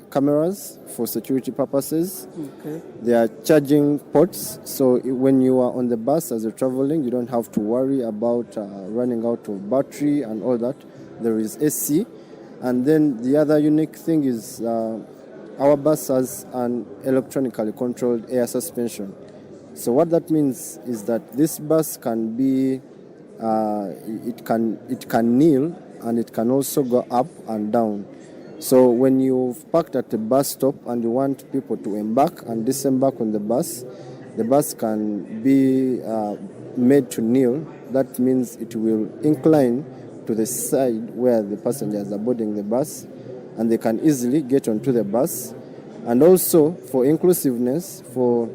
[SPEAKER 11] cameras for security purposes.
[SPEAKER 1] Okay.
[SPEAKER 11] There are charging ports, so when you are on the bus as you're traveling, you don't have to worry about running out of battery and all that. There is AC. And then the other unique thing is our bus has an electronically controlled air suspension. So what that means is that this bus can be, it can kneel, and it can also go up and down. So when you've parked at a bus stop and you want people to embark and disembark on the bus can be made to kneel. That means it will incline to the side where the passengers are boarding the bus, and they can easily get onto the bus. And also for inclusiveness, for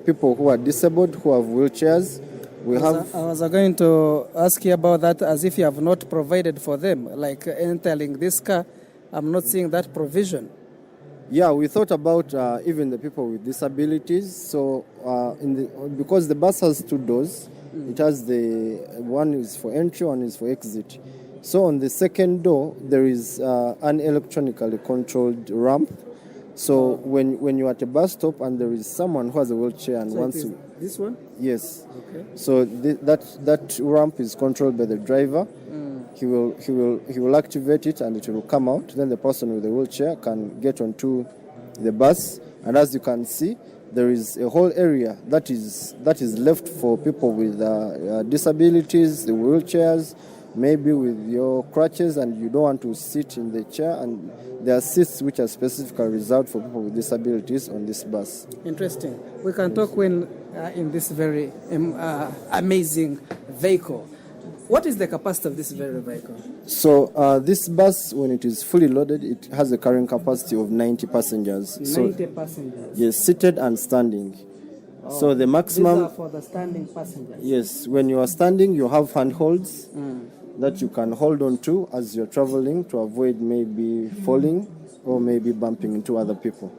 [SPEAKER 11] people who are disabled, who have wheelchairs,
[SPEAKER 1] I was going to ask you about that, as if you have not provided for them, like entering this car. I'm not seeing that provision.
[SPEAKER 11] Yeah, we thought about even the people with disabilities. So because the bus has two doors, it has one is for entry, one is for exit. So on the second door, there is an electronically controlled ramp. So when you're at a bus stop and there is someone who has a wheelchair and wants to...
[SPEAKER 1] This one?
[SPEAKER 11] Yes.
[SPEAKER 1] Okay.
[SPEAKER 11] So that ramp is controlled by the driver. He will activate it and it will come out. Then the person with the wheelchair can get onto the bus. And as you can see, there is a whole area that is left for people with disabilities, the wheelchairs, maybe with your crutches, and you don't want to sit in the chair. And there are seats which are specifically reserved for people with disabilities on this bus.
[SPEAKER 1] Interesting. We can talk when in this very amazing vehicle. What is the capacity of this very vehicle?
[SPEAKER 11] So this bus, when it is fully loaded, it has a carrying capacity of 90 passengers.
[SPEAKER 1] 90 passengers?
[SPEAKER 11] Yes, seated and standing.
[SPEAKER 1] Oh,
[SPEAKER 11] so the maximum...
[SPEAKER 1] These are for the standing passengers?
[SPEAKER 11] Yes, when you are standing, you have handholds that you can hold on to as you're traveling to avoid maybe falling or maybe bumping into other people.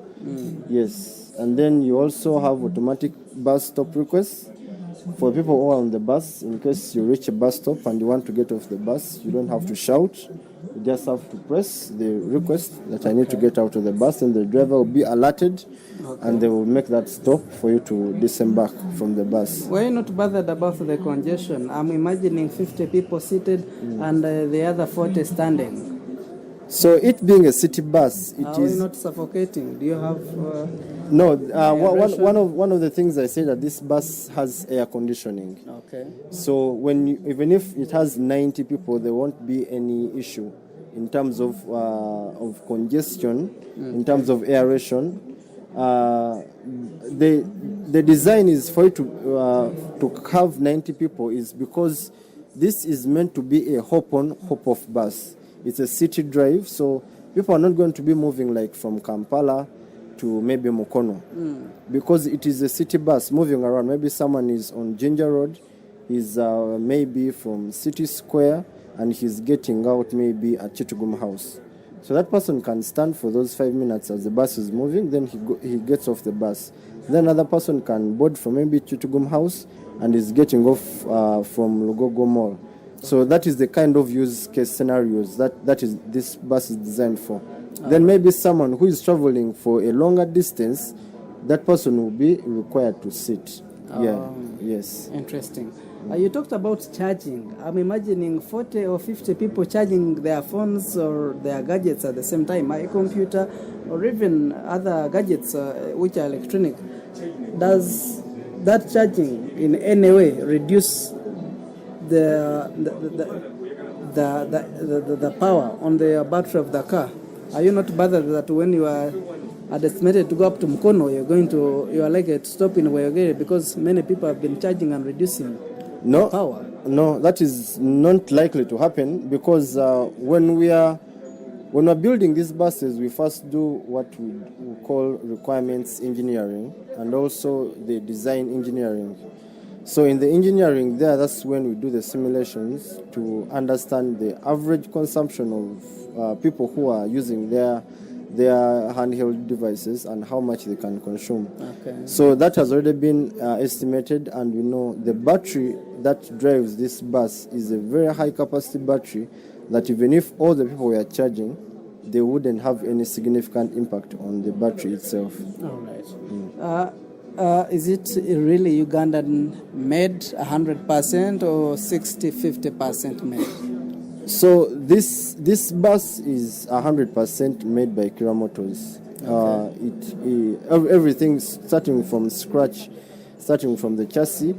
[SPEAKER 11] Yes, and then you also have automatic bus stop requests. For people who are on the bus, in case you reach a bus stop and you want to get off the bus, you don't have to shout. You just have to press the request that I need to get out of the bus, and the driver will be alerted, and they will make that stop for you to disembark from the bus.
[SPEAKER 1] Were you not bothered about the congestion? I'm imagining 50 people seated and the other 40 standing.
[SPEAKER 11] So it being a city bus, it
[SPEAKER 1] Are
[SPEAKER 11] is...
[SPEAKER 1] we not suffocating? Do you have...
[SPEAKER 11] No, one of the things I say that this bus has air conditioning.
[SPEAKER 1] Okay.
[SPEAKER 11] So even if it has 90 people, there won't be any issue in terms of congestion, in terms of aeration. The design is for it to have 90 people is because this is meant to be a hop-on, hop-off bus. It's a city drive, so people are not going to be moving like from Kampala to maybe Mukono, because it is a city bus moving around. Maybe someone is on Ginger Road, he's maybe from City Square, and he's getting out maybe at Chitugum House. So that person can stand for those 5 minutes as the bus is moving, then he gets off the bus. Then another person can board from maybe Chitugum House and is getting off from Lugogo Mall. So that is the kind of use case scenarios that is this bus is designed for. Then maybe someone who is traveling for a longer distance, that person will be required to sit. Yes.
[SPEAKER 1] Interesting. You talked about charging. I'm imagining 40 or 50 people charging their phones or their gadgets at the same time, my computer or even other gadgets which are electronic. Does that charging in any way reduce the power on the battery of the car? Are you not bothered that when you are estimated to go up to Mukono, you are likely to stop in Wayogere because many people have been charging and reducing power?
[SPEAKER 11] No, that is not likely to happen because when we are building these buses, we first do what we call requirements engineering and also the design engineering. So in the engineering that's when we do the simulations to understand the average consumption of people who are using their their handheld devices and how much they can consume.
[SPEAKER 1] Okay.
[SPEAKER 11] So that has already been estimated, and we know the battery that drives this bus is a very high capacity battery that even if all the people were charging, they wouldn't have any significant impact on the battery itself.
[SPEAKER 1] All right. Is it really Ugandan made 100% or 50% made?
[SPEAKER 11] So this bus is 100% made by Kira Motors. Everything starting from scratch, starting from the chassis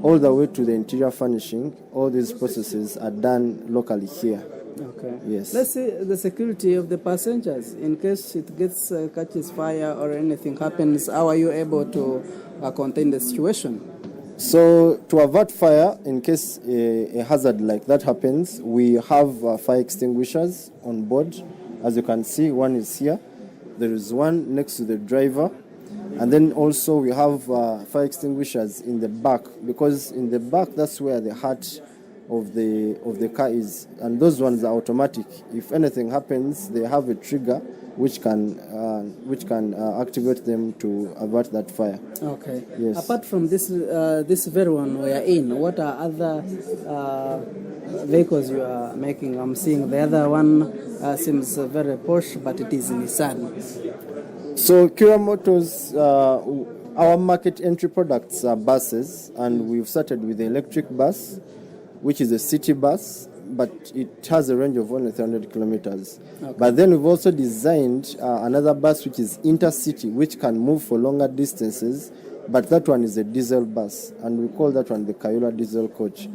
[SPEAKER 11] all the way to the interior furnishing, all these processes are done locally here.
[SPEAKER 1] Okay.
[SPEAKER 11] Yes.
[SPEAKER 1] Let's say the security of the passengers, in case it gets catches fire or anything happens, how are you able to contain the situation?
[SPEAKER 11] So to avert fire, in case a hazard like that happens, we have fire extinguishers on board. As you can see, one is here. There is one next to the driver. And then also we have fire extinguishers in the back, because in the back that's where the heart of the car is, and those ones are automatic. If anything happens, they have a trigger which can activate them to avert that fire.
[SPEAKER 1] Okay.
[SPEAKER 11] Yes.
[SPEAKER 1] Apart from this very one we are in, what are other vehicles you are making? I'm seeing the other one seems very posh, but it is Nissan.
[SPEAKER 11] So Kira Motors, our market entry products are buses, and we've started with the electric bus, which is a city bus, but it has a range of only 300 kilometers. Okay. But then we've also designed another bus which is intercity, which can move for longer distances, but that one is a diesel bus, and we call that one the Kayola diesel coach.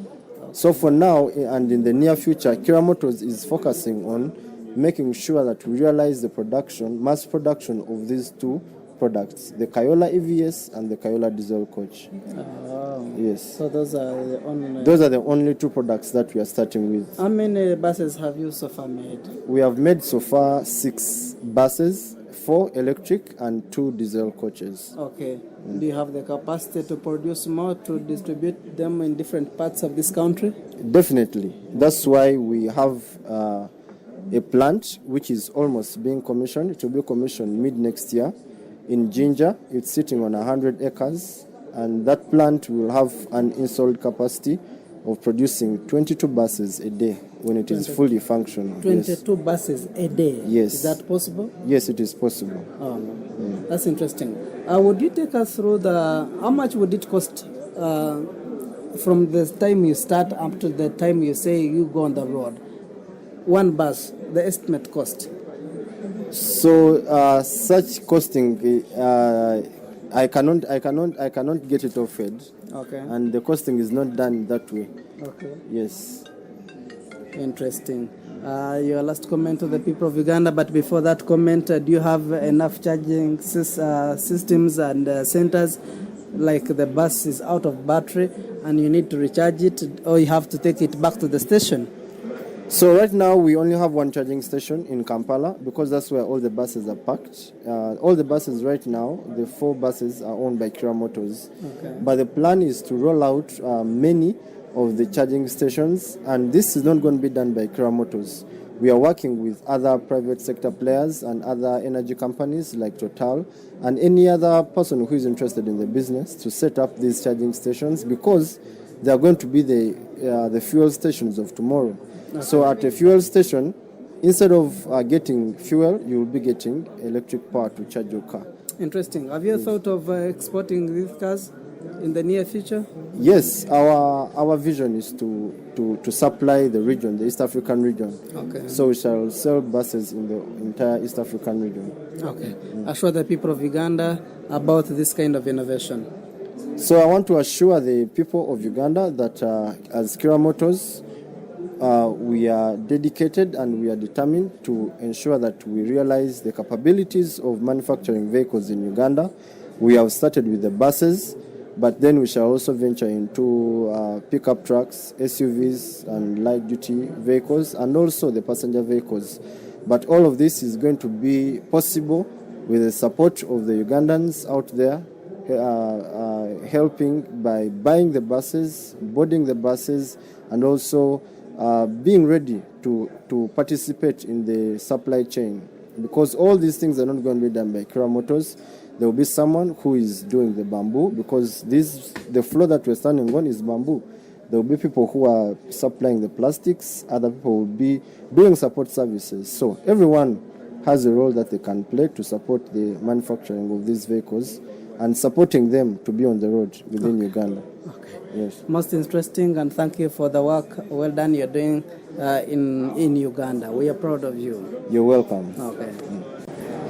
[SPEAKER 11] So for now, and in the near future, Kira Motors is focusing on making sure that we realize the mass production of these two products, the Kayola EVS and the Kayola diesel coach. Yes.
[SPEAKER 1] So those are
[SPEAKER 11] the only two products that we are starting with.
[SPEAKER 1] How many buses have you so far made?
[SPEAKER 11] We have made so far 6 buses, 4 electric and 2 diesel coaches.
[SPEAKER 1] Okay. Do you have the capacity to produce more, to distribute them in different parts of this country?
[SPEAKER 11] Definitely. That's why we have a plant which is almost being commissioned. It will be commissioned mid next year in Jinja. It's sitting on 100 acres, and that plant will have an installed capacity of producing 22 buses a day when it is fully functional.
[SPEAKER 1] 22 buses a day?
[SPEAKER 11] Yes.
[SPEAKER 1] Is that possible?
[SPEAKER 11] Yes, it is possible.
[SPEAKER 1] Oh, no. That's interesting. Would you take us through how much would it cost from the time you start up to the time you say you go on the road? One bus, the estimate cost.
[SPEAKER 11] So such costing, I cannot get it off head.
[SPEAKER 1] Okay.
[SPEAKER 11] And the costing is not done that way.
[SPEAKER 1] Okay.
[SPEAKER 11] Yes.
[SPEAKER 1] Interesting. Your last comment to the people of Uganda, but before that comment, do you have enough charging systems and centers? Like the bus is out of battery and you need to recharge it, or you have to take it back to the station?
[SPEAKER 11] So right now we only have one charging station in Kampala, because that's where all the buses are parked. All the buses right now, the 4 buses are owned by Kira Motors.
[SPEAKER 1] Okay.
[SPEAKER 11] But the plan is to roll out many of the charging stations, and this is not going to be done by Kira Motors. We are working with other private sector players and other energy companies like Total and any other person who is interested in the business to set up these charging stations, because they are going to be the fuel stations of tomorrow. Okay. So at a fuel station, instead of getting fuel, you will be getting electric power to charge your car.
[SPEAKER 1] Interesting. Have you thought of exporting these cars in the near future?
[SPEAKER 11] Yes, our vision is to supply the region, the East African region.
[SPEAKER 1] Okay.
[SPEAKER 11] So we shall sell buses in the entire East African region.
[SPEAKER 1] Okay. Assure the people of Uganda about this kind of innovation.
[SPEAKER 11] So I want to assure the people of Uganda that as Kira Motors, we are dedicated and we are determined to ensure that we realize the capabilities of manufacturing vehicles in Uganda. We have started with the buses, but then we shall also venture into pickup trucks, SUVs and light-duty vehicles, and also the passenger vehicles. But all of this is going to be possible with the support of the Ugandans out there, helping by buying the buses, boarding the buses, and also being ready to participate in the supply chain. because all these things are not going to be done by Kira Motors. There will be someone who is doing the bamboo, because the floor that we're standing on is bamboo. There will be people who are supplying the plastics, other people will be doing support services. So everyone has a role that they can play to support the manufacturing of these vehicles and supporting them to be on the road within Uganda.
[SPEAKER 1] Okay.
[SPEAKER 11] Yes.
[SPEAKER 1] Most interesting, and thank you for the work well done you're doing in Uganda. We are proud of you.
[SPEAKER 11] You're welcome.
[SPEAKER 1] Okay.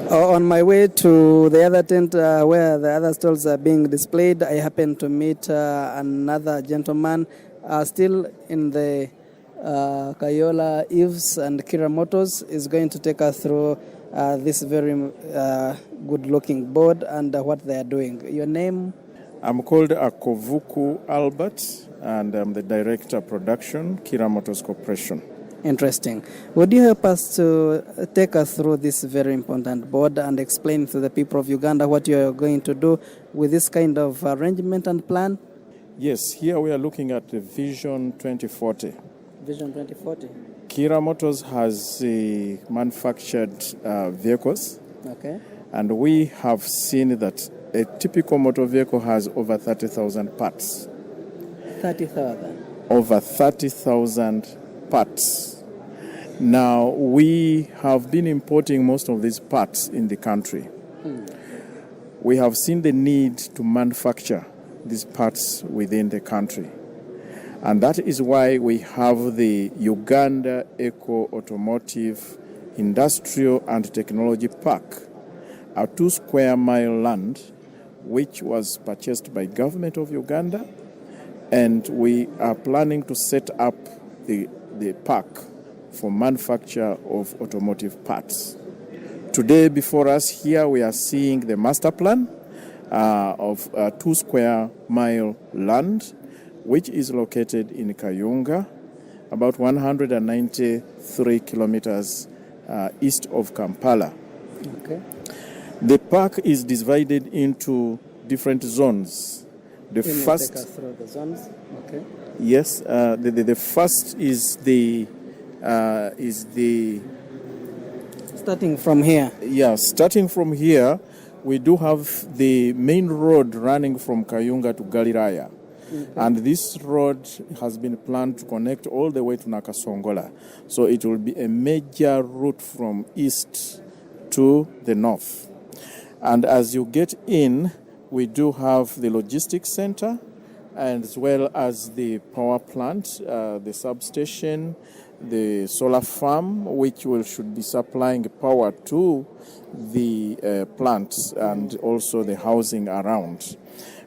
[SPEAKER 1] On my way to the other tent where the other stalls are being displayed, I happened to meet another gentleman still in the Kayola Eves, and Kira Motors is going to take us through this very good-looking board and what they are doing. Your name?
[SPEAKER 4] I'm called Akovuku Albert, and I'm the Director of Production, Kira Motors Corporation.
[SPEAKER 1] Interesting. Would you help us to take us through this very important board and explain to the people of Uganda what you're going to do with this kind of arrangement and plan?
[SPEAKER 4] Yes, here we are looking at the Vision 2040.
[SPEAKER 1] Vision 2040.
[SPEAKER 4] Kira Motors has manufactured vehicles.
[SPEAKER 1] Okay.
[SPEAKER 4] And we have seen that a typical motor vehicle has over 30,000 parts.
[SPEAKER 1] 30,000?
[SPEAKER 4] Over 30,000 parts. Now, we have been importing most of these parts in the country. We have seen the need to manufacture these parts within the country. And that is why we have the Uganda Eco Automotive Industrial and Technology Park, a 2 square mile land which was purchased by government of Uganda, and we are planning to set up the park for manufacture of automotive parts. Today before us here we are seeing the master plan of a 2 square mile land which is located in Kayunga, about 193 kilometers east of Kampala.
[SPEAKER 1] Okay.
[SPEAKER 4] The park is divided into different zones.
[SPEAKER 1] Take us through the zones. Okay.
[SPEAKER 4] Yes, the first is the
[SPEAKER 1] starting from here.
[SPEAKER 4] Yeah, starting from here, we do have the main road running from Kayunga to Galilaya. Mm-hmm. And this road has been planned to connect all the way to Nakasongola. So it will be a major route from east to the north. And as you get in, we do have the logistics center, as well as the power plant, the substation, the solar farm, which should be supplying power to the plants and also the housing around.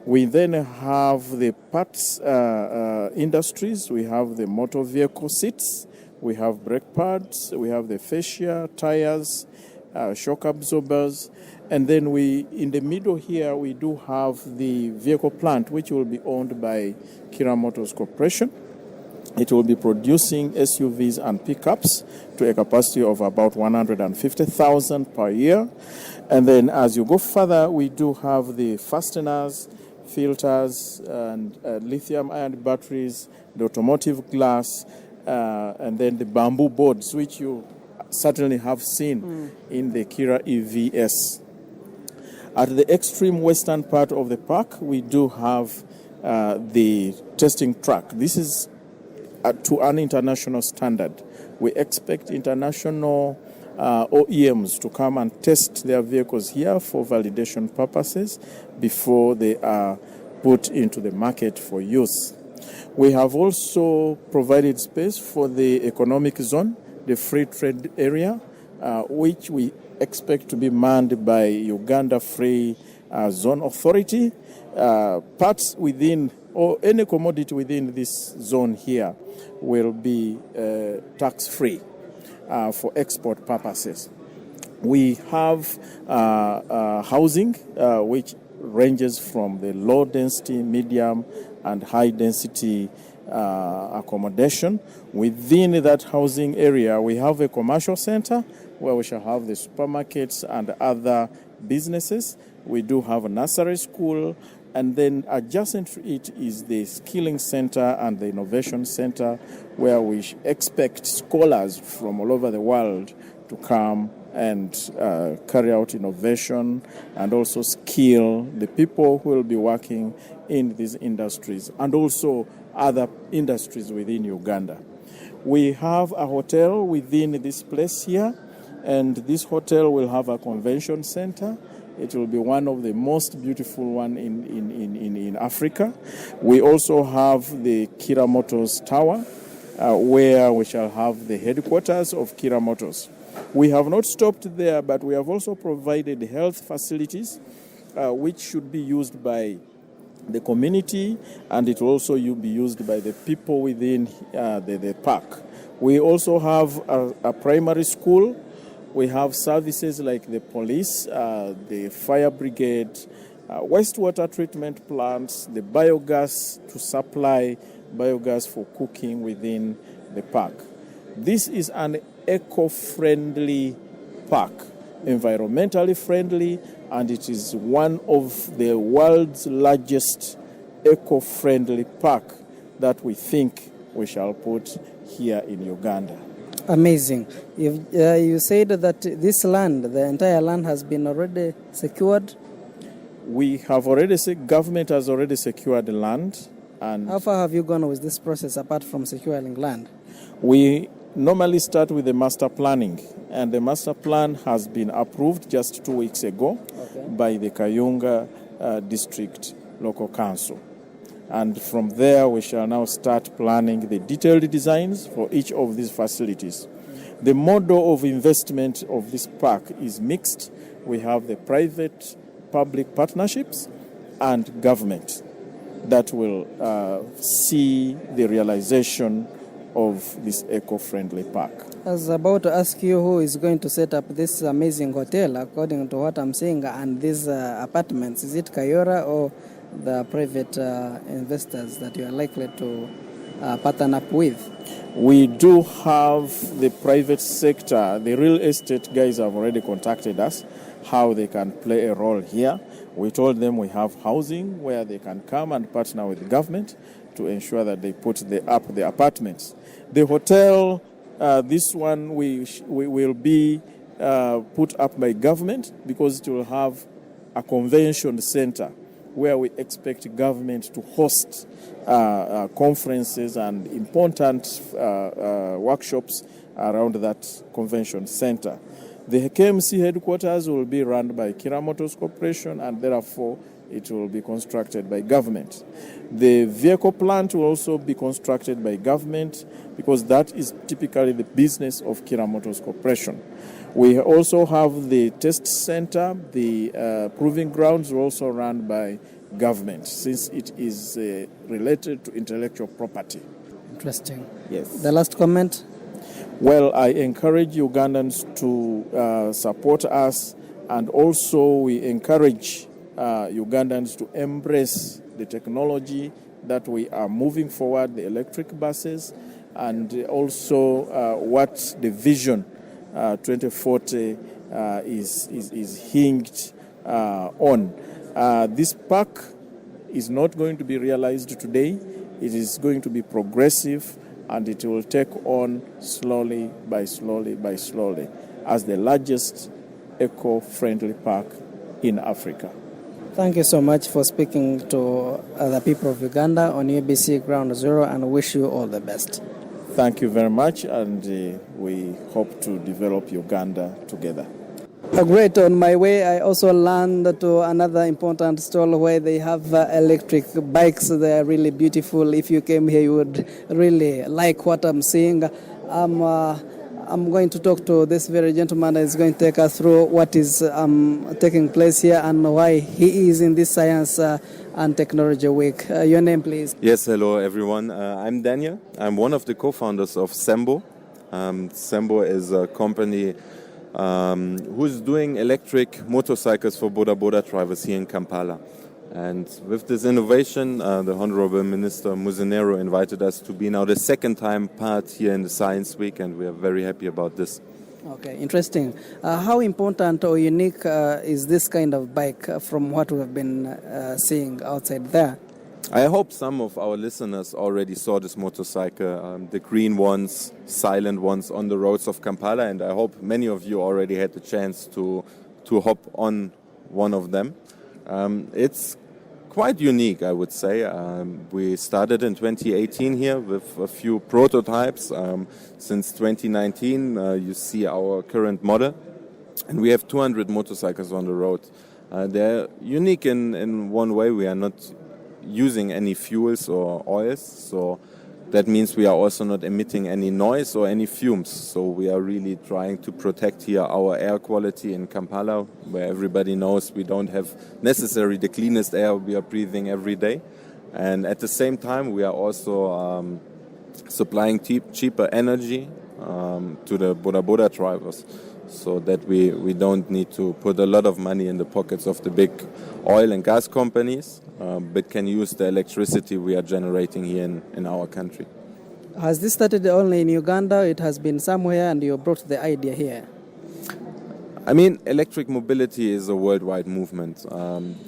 [SPEAKER 4] We then have the parts industries. We have the motor vehicle seats. We have brake pads. We have the fascia, tires, shock absorbers. And then in the middle here, we do have the vehicle plant, which will be owned by Kira Motors Corporation. It will be producing SUVs and pickups to a capacity of about 150,000 per year. And then as you go further, we do have the fasteners, filters, and lithium-ion batteries, the automotive glass, and then the bamboo boards, which you certainly have seen in the Kira EVS. At the extreme western part of the park, we do have the testing track. This is to an international standard. We expect international OEMs to come and test their vehicles here for validation purposes before they are put into the market for use. We have also provided space for the economic zone, the free trade area, which we expect to be manned by Uganda Free Zone Authority. Parts within or any commodity within this zone here will be tax-free for export purposes. We have housing which ranges from the low density, medium, and high density accommodation. Within that housing area, we have a commercial center where we shall have the supermarkets and other businesses. We do have a nursery school, and then adjacent to it is the skilling center and the innovation center, where we expect scholars from all over the world to come and carry out innovation and also skill the people who will be working in these industries and also other industries within Uganda. We have a hotel within this place here, and this hotel will have a convention center. It will be one of the most beautiful one in Africa. We also have the Kira Motors Tower, where we shall have the headquarters of Kira Motors. We have not stopped there, but we have also provided health facilities, which should be used by the community, and it will also be used by the people within the park. We also have a primary school. We have services like the police, the fire brigade, wastewater treatment plants, the biogas to supply biogas for cooking within the park. This is an eco-friendly park, environmentally friendly, and it is one of the world's largest eco-friendly park that we think we shall put here in Uganda.
[SPEAKER 1] Amazing. You said that this land, the entire land, has been already secured.
[SPEAKER 4] We have already government has already secured the land. And
[SPEAKER 1] how far have you gone with this process apart from securing land?
[SPEAKER 4] We normally start with the master planning, and the master plan has been approved just 2 weeks ago by the Kayunga District Local Council. And from there, we shall now start planning the detailed designs for each of these facilities. The model of investment of this park is mixed. We have the private-public partnerships and government that will see the realization of this eco-friendly park.
[SPEAKER 1] I was about to ask you who is going to set up this amazing hotel, according to what I'm saying, and these apartments. Is it Kayora or the private investors that you are likely to partner up with?
[SPEAKER 4] We do have the private sector. The real estate guys have already contacted us how they can play a role here. We told them we have housing where they can come and partner with the government to ensure that they put up the apartments. The hotel, this one we will be put up by government because it will have a convention center where we expect government to host conferences and important workshops around that convention center. The KMC headquarters will be run by Kira Motors Corporation, and therefore it will be constructed by government. The vehicle plant will also be constructed by government because that is typically the business of Kira Motors Corporation. We also have the test center. The proving grounds will also run by government since it is related to intellectual property.
[SPEAKER 1] Interesting.
[SPEAKER 4] Yes.
[SPEAKER 1] The last comment?
[SPEAKER 4] Well, I encourage Ugandans to support us, and also we encourage Ugandans to embrace the technology that we are moving forward, the electric buses, and also what the vision 2040 is hinged on. This park is not going to be realized today. It is going to be progressive, and it will take on slowly by slowly as the largest eco-friendly park in Africa.
[SPEAKER 1] Thank you so much for speaking to the people of Uganda on UBC Ground Zero, and wish you all the best.
[SPEAKER 4] Thank you very much, and we hope to develop Uganda together.
[SPEAKER 1] Great. On my way, I also learned to another important stall where they have electric bikes. They are really beautiful. If you came here, you would really like what I'm seeing. I'm going to talk to this very gentleman that is going to take us through what is taking place here and why he is in this Science and Technology Week. Your name, please.
[SPEAKER 12] Yes, hello everyone. I'm Daniel. I'm one of the co-founders of Sembo. Sembo is a company who's doing electric motorcycles for boda drivers here in Kampala. And with this innovation, the Honorable Minister Muzinero invited us to be now the second time part here in the Science Week, and we are very happy about this.
[SPEAKER 1] Okay, interesting. How important or unique is this kind of bike from what we have been seeing outside there?
[SPEAKER 12] I hope some of our listeners already saw this motorcycle, the green ones, silent ones on the roads of Kampala, and I hope many of you already had the chance to hop on one of them. It's quite unique, I would say. We started in 2018 here with a few prototypes. Since 2019, you see our current model, and we have 200 motorcycles on the road. They're unique in one way. We are not using any fuels or oils, so that means we are also not emitting any noise or any fumes. So we are really trying to protect here our air quality in Kampala, where everybody knows we don't have necessarily the cleanest air we are breathing every day. And at the same time, we are also supplying cheaper energy to the Boda Boda drivers, so that we don't need to put a lot of money in the pockets of the big oil and gas companies, but can use the electricity we are generating here in our country.
[SPEAKER 1] Has this started only in Uganda? It has been somewhere and you brought the idea here?
[SPEAKER 12] I mean, electric mobility is a worldwide movement.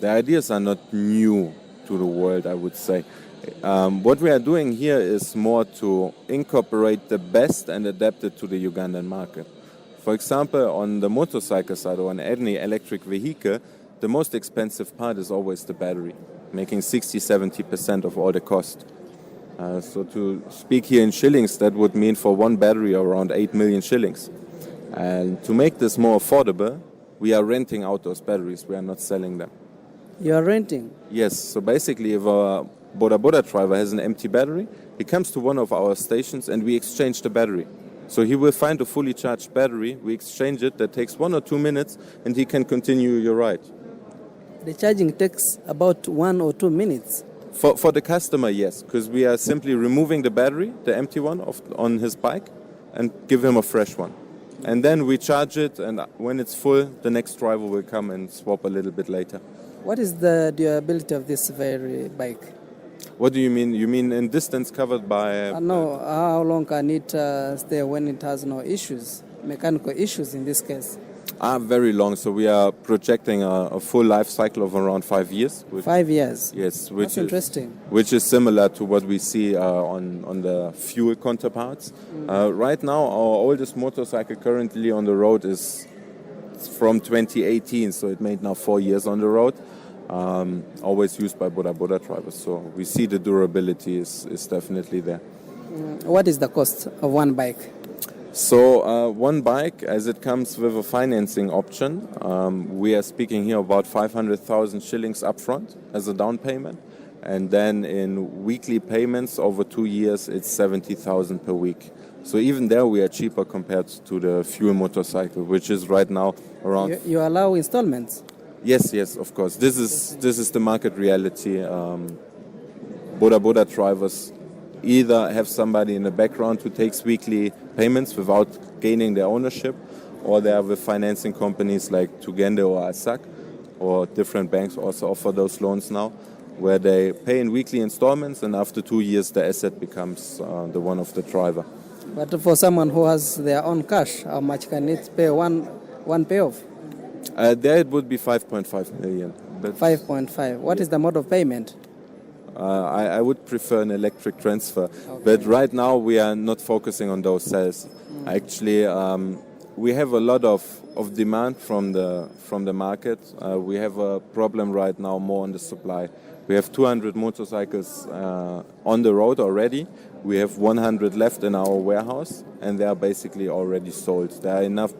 [SPEAKER 12] The ideas are not new to the world, I would say. What we are doing here is more to incorporate the best and adapt it to the Ugandan market. For example, on the motorcycle side or on any electric vehicle, the most expensive part is always the battery, making 60-70% of all the cost. So to speak here in shillings, that would mean for one battery around 8 million shillings. And to make this more affordable, we are renting out those batteries. We are not selling them.
[SPEAKER 1] You are renting?
[SPEAKER 12] Yes. So basically, if a Boda Boda driver has an empty battery, he comes to one of our stations and we exchange the battery. So he will find a fully charged battery, we exchange it, that takes 1 or 2 minutes, and he can continue your ride.
[SPEAKER 1] The charging takes about 1 or 2 minutes?
[SPEAKER 12] For the customer, yes, because we are simply removing the battery, the empty one, on his bike, and give him a fresh one. And then we charge it, and when it's full, the next driver will come and swap a little bit later.
[SPEAKER 1] What is the durability of this very bike?
[SPEAKER 12] What do you mean? You mean in distance covered by...
[SPEAKER 1] No, how long can it stay when it has no issues, mechanical issues in this case?
[SPEAKER 12] Very long. So we are projecting a full life cycle of around 5 years.
[SPEAKER 1] 5 years?
[SPEAKER 12] Yes.
[SPEAKER 1] That's interesting.
[SPEAKER 12] Which is similar to what we see on the fuel counterparts. Right now, our oldest motorcycle currently on the road is from 2018, so it made now 4 years on the road. Always used by Boda Boda drivers, so we see the durability is definitely there.
[SPEAKER 1] What is the cost of one bike?
[SPEAKER 12] So one bike, as it comes with a financing option, we are speaking here about 500,000 shillings upfront as a down payment, and then in weekly payments over 2 years it's 70,000 per week. So even there we are cheaper compared to the fuel motorcycle, which is right now around...
[SPEAKER 1] You allow installments?
[SPEAKER 12] Yes, of course. This is the market reality. Boda Boda drivers either have somebody in the background who takes weekly payments without gaining their ownership, or they are with financing companies like Uganda or ASAC, or different banks also offer those loans now, where they pay in weekly installments, and after 2 years the asset becomes the one of the driver.
[SPEAKER 1] But for someone who has their own cash, how much can it pay one payoff?
[SPEAKER 12] There it would be 5.5 million.
[SPEAKER 1] 5.5. What is the mode of payment?
[SPEAKER 12] I would prefer an electric transfer, okay. But right now we are not focusing on those cells. Actually, we have a lot of demand from the market. We have a problem right now more on the supply. We have 200 motorcycles on the road already. We have 100 left in our warehouse, and they are basically already sold. There are enough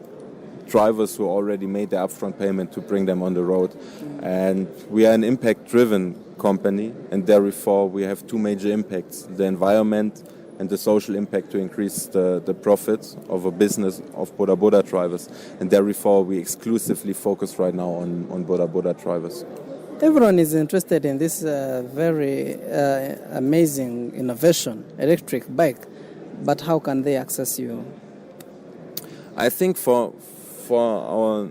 [SPEAKER 12] drivers who already made the upfront payment to bring them on the road. And we are an impact-driven company, and therefore we have two major impacts: the environment and the social impact to increase the profits of a business of Boda Boda drivers. And therefore we exclusively focus right now on Boda Boda drivers.
[SPEAKER 1] Everyone is interested in this very amazing innovation, electric bike, but how can they access you?
[SPEAKER 12] I think for our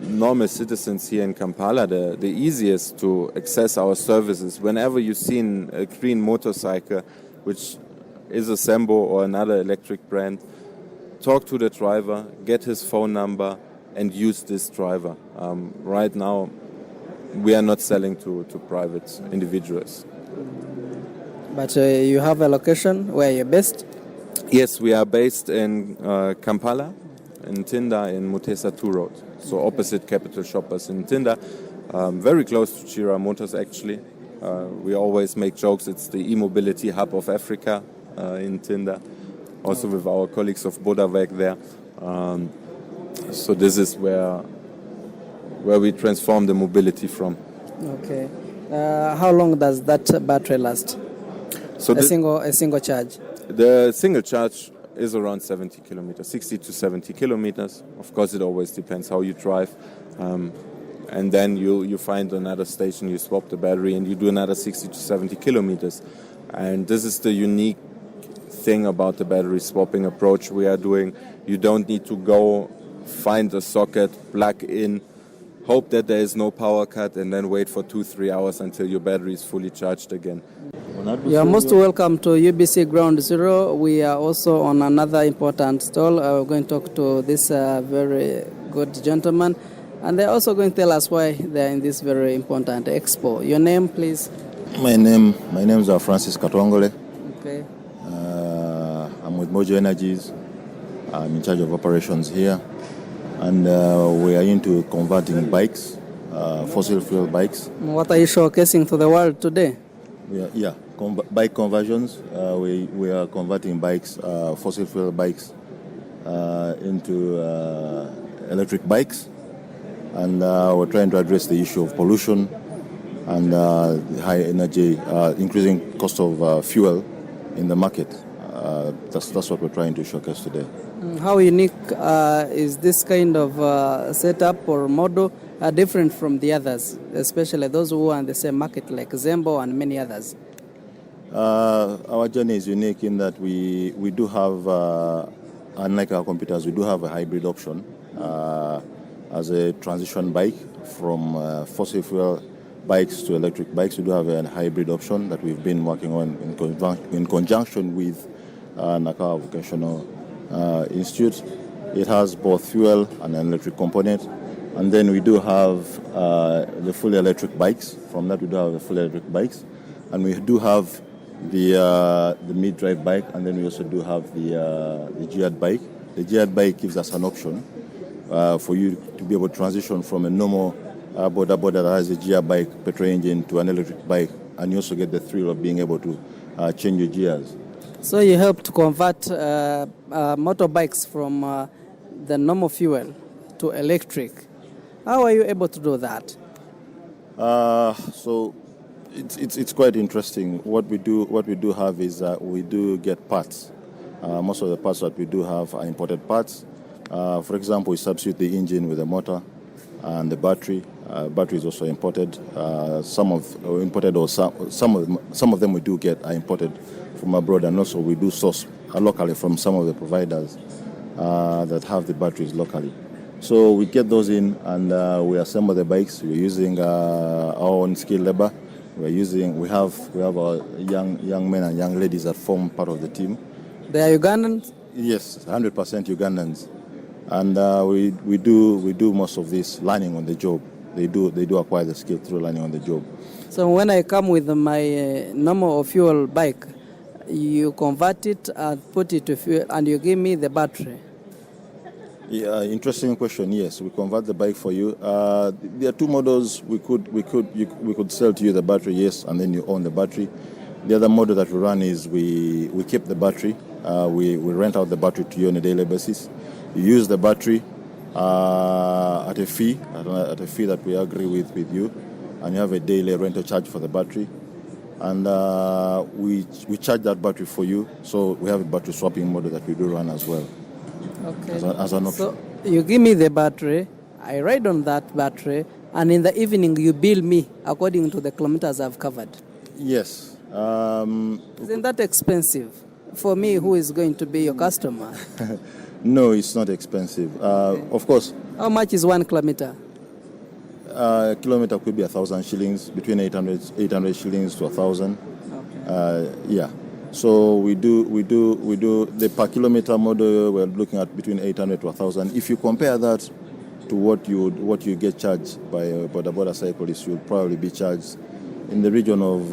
[SPEAKER 12] normal citizens here in Kampala, the easiest to access our services, whenever you've seen a green motorcycle, which is a Sembo or another electric brand, talk to the driver, get his phone number, and use this driver. Right now, we are not selling to private individuals.
[SPEAKER 1] But you have a location where you're based?
[SPEAKER 12] Yes, we are based in Kampala, in Tinda, in Mutesa 2 Road. So opposite Capital Shoppers in Tinda, very close to Chira Motors actually. We always make jokes, it's the e-mobility hub of Africa in Tinda, also with our colleagues of Bodaweg there. So this is where we transform the mobility from.
[SPEAKER 1] Okay. How long does that battery last?
[SPEAKER 12] So
[SPEAKER 1] a single charge?
[SPEAKER 12] The single charge is around 70 kilometers, 60 to 70 kilometers. Of course, it always depends how you drive. And then you find another station, you swap the battery, and you do another 60 to 70 kilometers. And this is the unique thing about the battery swapping approach we are doing. You don't need to go find a socket, plug in, hope that there is no power cut, and then wait for 2-3 hours until your battery is fully charged again.
[SPEAKER 1] You are most welcome to UBC Ground Zero. We are also on another important stall. We're going to talk to this very good gentleman. And they're also going to tell us why they're in this very important expo. Your name, please?
[SPEAKER 13] My name is Francis Katwangole.
[SPEAKER 1] Okay.
[SPEAKER 13] I'm with Mojo Energies. I'm in charge of operations here. And we are into converting bikes, fossil fuel bikes.
[SPEAKER 1] What are you showcasing to the world today?
[SPEAKER 13] Bike conversions. We are converting bikes, fossil fuel bikes, into electric bikes. And we're trying to address the issue of pollution and high energy, increasing cost of fuel in the market. That's what we're trying to showcase today.
[SPEAKER 1] How unique is this kind of setup or model different from the others, especially those who are in the same market like Zembo and many others?
[SPEAKER 13] Our journey is unique in that we do have, unlike our competitors, we do have a hybrid option. As a transition bike from fossil fuel bikes to electric bikes, we do have a hybrid option that we've been working on in conjunction with Nakawa Vocational Institute. It has both fuel and an electric component. And then we do have the fully electric bikes. From that, we do have the fully electric bikes. And we do have the mid-drive bike, and then we also do have the geared bike. The geared bike gives us an option for you to be able to transition from a normal border that has a gear bike, petrol engine, to an electric bike, and you also get the thrill of being able to change your gears.
[SPEAKER 1] So you help to convert motorbikes from the normal fuel to electric. How are you able to do that?
[SPEAKER 13] So it's quite interesting. What we do have is we do get parts. Most of the parts that we do have are imported parts. For example, we substitute the engine with a motor and the battery. Battery is also imported. Some of them we do get are imported from abroad, and also we do source locally from some of the providers that have the batteries locally. So we get those in and we assemble the bikes. We're using our own skilled labor. We have our young men and young ladies that form part of the team.
[SPEAKER 1] They are Ugandans?
[SPEAKER 13] Yes, 100% Ugandans. And we do most of this learning on the job. They do acquire the skill through learning on the job.
[SPEAKER 1] So when I come with my normal fuel bike, you convert it and put it to fuel, and you give me the battery.
[SPEAKER 13] Yeah, interesting question. Yes, we convert the bike for you. There are two models. We could sell to you the battery, yes, and then you own the battery. The other model that we run is we keep the battery. We rent out the battery to you on a daily basis. You use the battery at a fee that we agree with you, and you have a daily rental charge for the battery, and we charge that battery for you. So we have a battery swapping model that we do run as well.
[SPEAKER 1] Okay.
[SPEAKER 13] As an option.
[SPEAKER 1] So you give me the battery, I ride on that battery, and in the evening you bill me according to the kilometers I've covered.
[SPEAKER 13] Yes.
[SPEAKER 1] Isn't that expensive for me, who is going to be your customer?
[SPEAKER 13] No, it's not expensive. Of course.
[SPEAKER 1] How much is 1 kilometer?
[SPEAKER 13] A kilometer could be 1,000 shillings, between 800 shillings to 1,000.
[SPEAKER 1] Okay.
[SPEAKER 13] Yeah. So we do the per kilometer model. We're looking at between 800 to 1,000. If you compare that to what you get charged by a border cyclist, you'll probably be charged in the region of,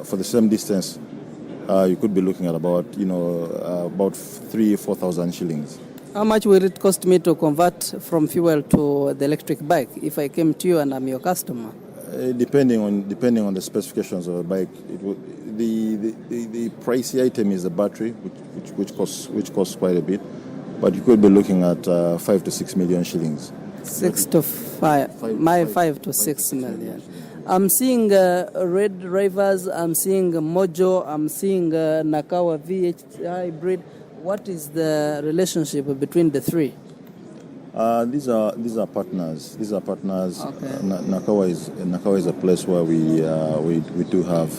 [SPEAKER 13] for the same distance, you could be looking at about, about 3,000-4,000 shillings.
[SPEAKER 1] How much will it cost me to convert from fuel to the electric bike if I came to you and I'm your customer?
[SPEAKER 13] Depending on the specifications of a bike, the pricey item is the battery, which costs quite a bit, but you could be looking at 5 to 6 million shillings.
[SPEAKER 1] 5 to 6 million. I'm seeing Red Rivers, I'm seeing Mojo, I'm seeing Nakawa VH hybrid. What is the relationship between the three?
[SPEAKER 13] These are partners. These are partners.
[SPEAKER 1] Okay.
[SPEAKER 13] Nakawa is a place where we do have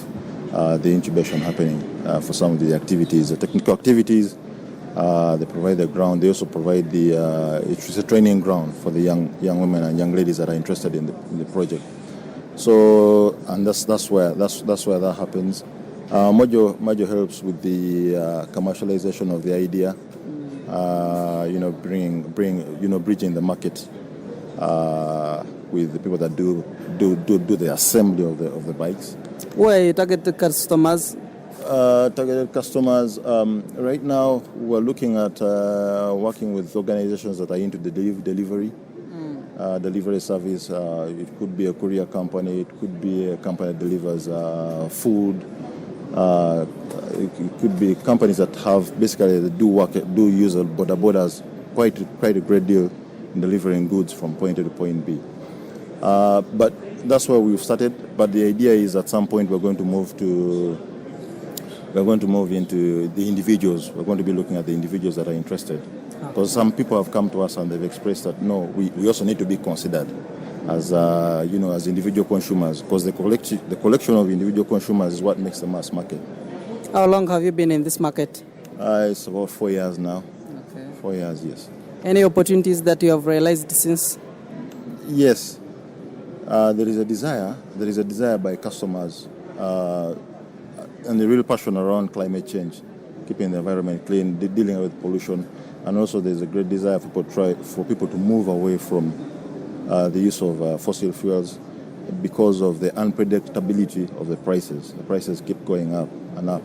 [SPEAKER 13] the incubation happening for some of the activities, the technical activities. They provide the ground. They also provide it's a training ground for the young women and young ladies that are interested in the project. So, and that's where that happens. Mojo helps with the commercialization of the idea. Bridging the market with the people that do the assembly of the bikes.
[SPEAKER 1] Where you target the customers?
[SPEAKER 13] Targeted customers. Right now, we're looking at working with organizations that are into the delivery service. It could be a courier company. It could be a company that delivers food. It could be companies that have basically do use borders quite a great deal in delivering goods from point A to point B. But that's where we've started. But the idea is at some point we're going to move into the individuals. We're going to be looking at the individuals that are interested. Because some people have come to us and they've expressed that no, we also need to be considered as as individual consumers, because the collection of individual consumers is what makes the mass market.
[SPEAKER 1] How long have you been in this market?
[SPEAKER 13] It's about 4 years now.
[SPEAKER 1] Okay.
[SPEAKER 13] 4 years, yes.
[SPEAKER 1] Any opportunities that you have realized since?
[SPEAKER 13] Yes. There is a desire by customers and the real passion around climate change, keeping the environment clean, dealing with pollution, and also there's a great desire for people to move away from the use of fossil fuels because of the unpredictability of the prices. The prices keep going up and up.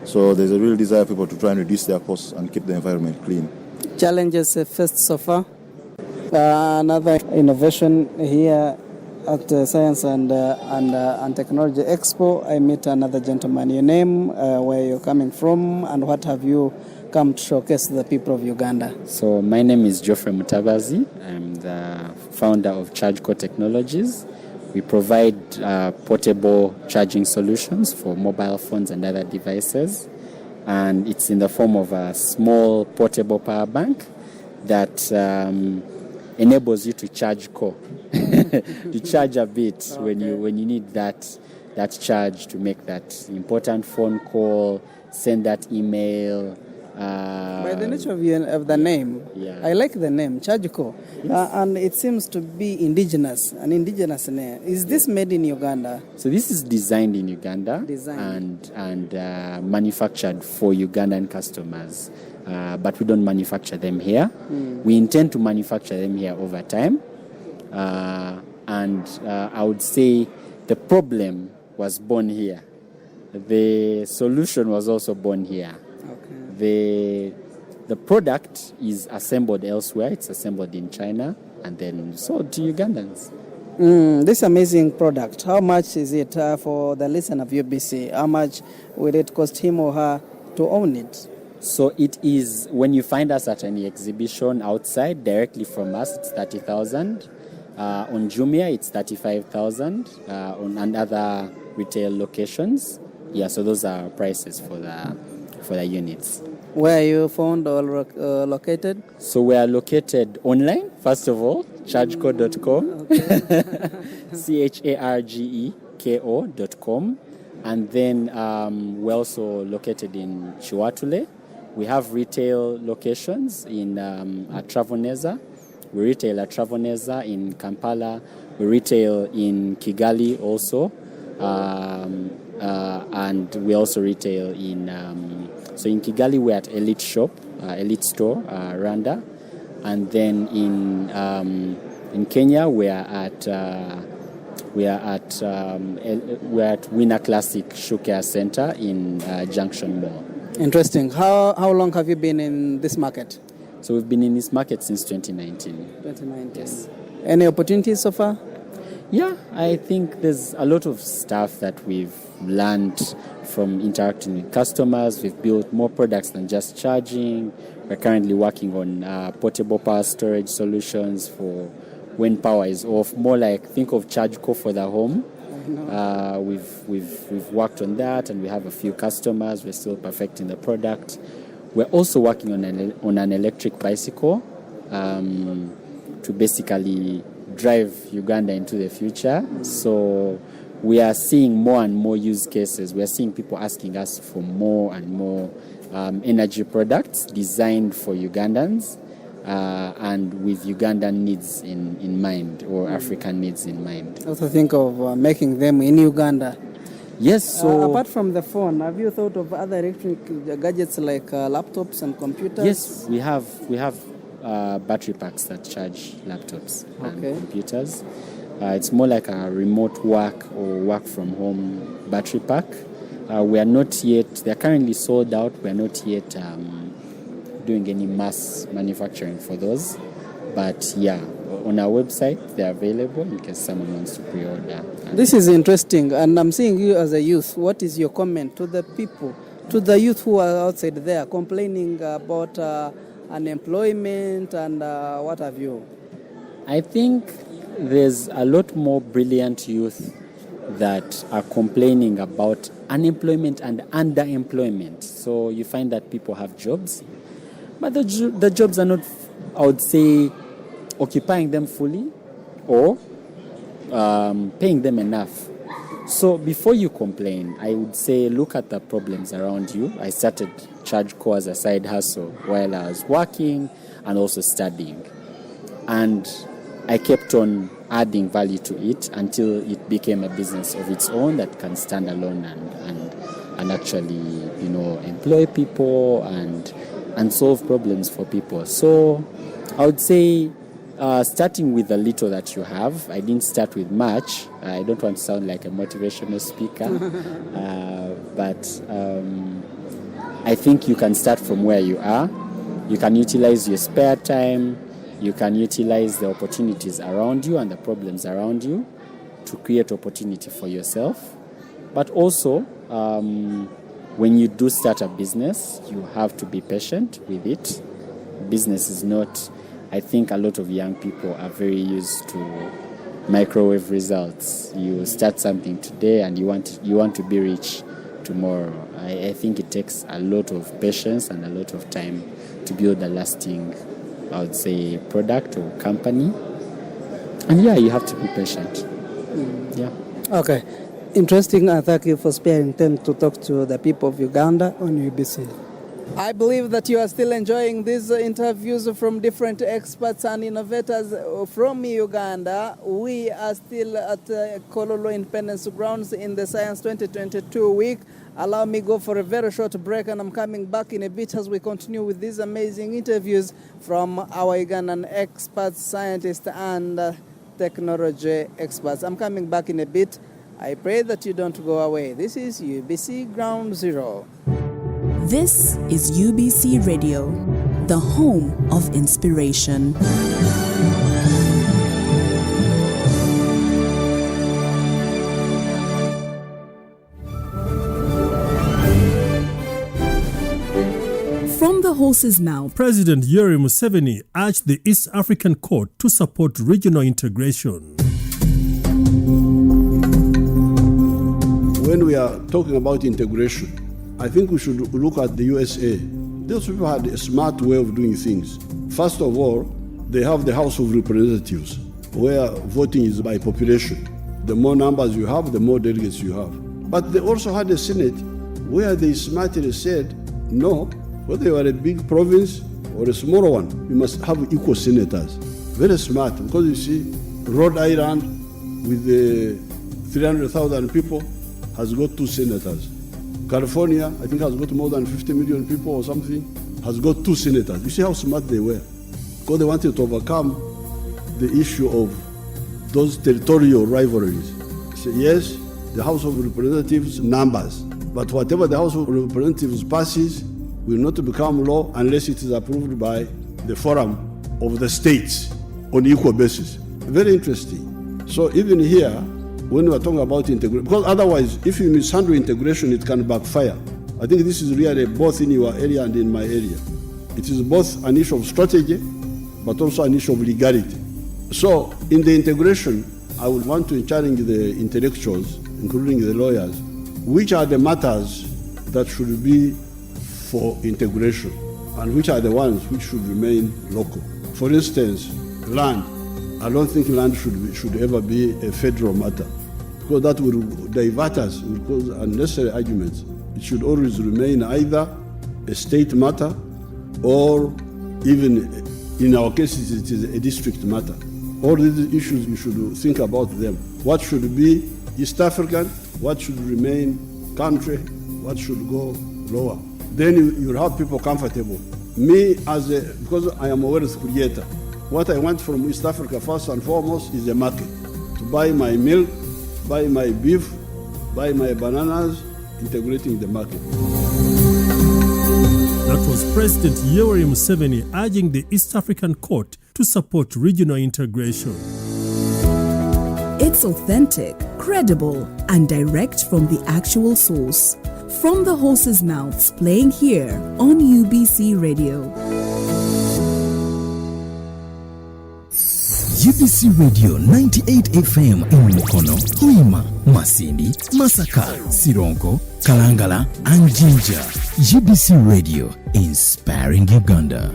[SPEAKER 13] So there's a real desire for people to try and reduce their costs and keep the environment clean.
[SPEAKER 1] Challenges faced so far? Another innovation here at Science and Technology Expo. I meet another gentleman. Your name, where you're coming from, and what have you come to showcase to the people of Uganda?
[SPEAKER 14] So my name is Geoffrey Mutabazi. I'm the founder of ChargeCo Technologies. We provide portable charging solutions for mobile phones and other devices. And it's in the form of a small portable power bank that enables you to charge to charge a bit when you need that charge to make that important phone call, send that email.
[SPEAKER 1] By the nature of the name,
[SPEAKER 14] yeah. I
[SPEAKER 1] like the name, ChargeCo. Yes. And it seems to be an indigenous name. Is this made in Uganda?
[SPEAKER 14] So this is designed in Uganda and manufactured for Ugandan customers. But we don't manufacture them here. We intend to manufacture them here over time. And I would say the problem was born here. The solution was also born here. Okay. The product is assembled elsewhere. It's assembled in China and then sold to Ugandans.
[SPEAKER 1] This amazing product, how much is it for the listener of UBC? How much will it cost him or her to own it?
[SPEAKER 14] So it is, when you find us at any exhibition outside, directly from us, it's 30,000. On Jumia, it's 35,000. On other retail locations. Yeah, so those are prices for the units.
[SPEAKER 1] Where are you found or located?
[SPEAKER 14] So we are located online, first of all, chargeco.com, chargeko.com. And then we're also located in Chiwatule. We have retail locations in at Travoneza. We retail at Travoneza in Kampala. We retail in Kigali also. And we also retail in... So in Kigali, we're at Elite Shop, Elite Store, Rwanda. And then in Kenya, we're at We are at Winner Classic Shoe Care Center in Junction Mall.
[SPEAKER 1] Interesting. How long have you been in this market?
[SPEAKER 14] So we've been in this market since 2019.
[SPEAKER 1] 2019.
[SPEAKER 14] Yes.
[SPEAKER 1] Any opportunities so far?
[SPEAKER 14] Yeah, I think there's a lot of stuff that we've learned from interacting with customers. We've built more products than just charging. We're currently working on portable power storage solutions for when power is off. More like, think of ChargeCo for the home. We've worked on that, and we have a few customers. We're still perfecting the product. We're also working on an electric bicycle to basically drive Uganda into the future. So we are seeing more and more use cases. We are seeing people asking us for more and more energy products designed for Ugandans and with Ugandan needs in mind, or African needs in mind.
[SPEAKER 1] Also think of making them in Uganda.
[SPEAKER 14] Yes. So
[SPEAKER 1] apart from the phone, have you thought of other electric gadgets like laptops and computers?
[SPEAKER 14] Yes, we have battery packs that charge laptops and computers. It's more like a remote work or work from home battery pack. We are not yet, they're currently sold out. We are not yet doing any mass manufacturing for those. But yeah, on our website, they're available in case someone wants to pre-order.
[SPEAKER 1] This is interesting, and I'm seeing you as a youth. What is your comment to the people, to the youth who are outside there complaining about unemployment and what have you?
[SPEAKER 14] I think there's a lot more brilliant youth that are complaining about unemployment and underemployment. So you find that people have jobs, but the jobs are not, I would say, occupying them fully or paying them enough. So before you complain, I would say look at the problems around you. I started ChargeCo as a side hustle while I was working and also studying. And I kept on adding value to it until it became a business of its own that can stand alone and actually, employ people and solve problems for people. So I would say starting with the little that you have. I didn't start with much. I don't want to sound like a motivational speaker, but I think you can start from where you are. You can utilize your spare time. You can utilize the opportunities around you and the problems around you to create opportunity for yourself. But also, when you do start a business, you have to be patient with it. Business is not, I think a lot of young people are very used to microwave results. You start something today and you want to be rich tomorrow. I think it takes a lot of patience and a lot of time to build a lasting, I would say, product or company. And yeah, you have to be patient. Yeah.
[SPEAKER 1] Okay. Interesting, and thank you for sparing time to talk to the people of Uganda on UBC. I believe that you are still enjoying these interviews from different experts and innovators from Uganda. We are still at Kololo Independence Grounds in the Science 2022 week. Allow me go for a very short break, and I'm coming back in a bit as we continue with these amazing interviews from our Ugandan experts, scientists, and technology experts. I'm coming back in a bit. I pray that you don't go away. This is UBC Ground Zero.
[SPEAKER 7] This is UBC Radio, the home of inspiration. From the horse's mouth,
[SPEAKER 5] President Yoweri Museveni urged the East African Court to support regional integration.
[SPEAKER 15] When we are talking about integration, I think we should look at the USA. Those people had a smart way of doing things. First of all, they have the House of Representatives, where voting is by population. The more numbers you have, the more delegates you have. But they also had a Senate where they smartly said, no, whether you are a big province or a smaller one, you must have equal senators. Very smart, because you see, Rhode Island with the 300,000 people has got 2 senators. California, I think, has got more than 50 million people or something, has got 2 senators. You see how smart they were? Because they wanted to overcome the issue of those territorial rivalries. say, yes, the House of Representatives numbers, but whatever the House of Representatives passes will not become law unless it is approved by the Forum of the States on equal basis. Very interesting. So even here, when we are talking about integration, because otherwise, if you mishandle integration, it can backfire. I think this is really both in your area and in my area. It is both an issue of strategy, but also an issue of legality. So in the integration, I would want to challenge the intellectuals, including the lawyers, which are the matters that should be for integration and which are the ones which should remain local. For instance, land. I don't think land should ever be a federal matter, because that will divert us, will cause unnecessary arguments. It should always remain either a state matter or even, in our cases, it is a district matter. All these issues, we should think about them. What should be East African, what should remain country, what should go lower. Then you'll have people comfortable. Me, because I am a wealth creator, what I want from East Africa first and foremost is a market. To buy my milk, buy my beef, buy my bananas, integrating the market.
[SPEAKER 16] That was President Yoweri Museveni urging the East African Court to support regional integration.
[SPEAKER 7] It's authentic, credible, and direct from the actual source. From the horse's mouths, playing here on UBC Radio.
[SPEAKER 17] UBC Radio 98 FM in Mukono, Hoima, Masindi, Masaka, Sironko, Kalangala, and Jinja. UBC Radio, inspiring Uganda.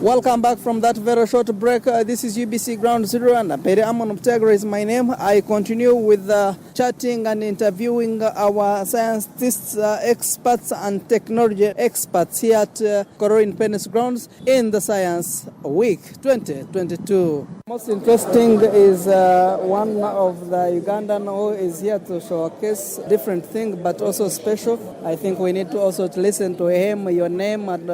[SPEAKER 1] Welcome back from that very short break. This is UBC Ground Zero, and Pere Amon Mtegra is my name. I continue with chatting and interviewing our scientists, experts, and technology experts here at Koro Independence Grounds in the Science Week 2022. Most interesting is one of the Ugandan who is here to showcase different things, but also special. I think we need to also listen to him, your name and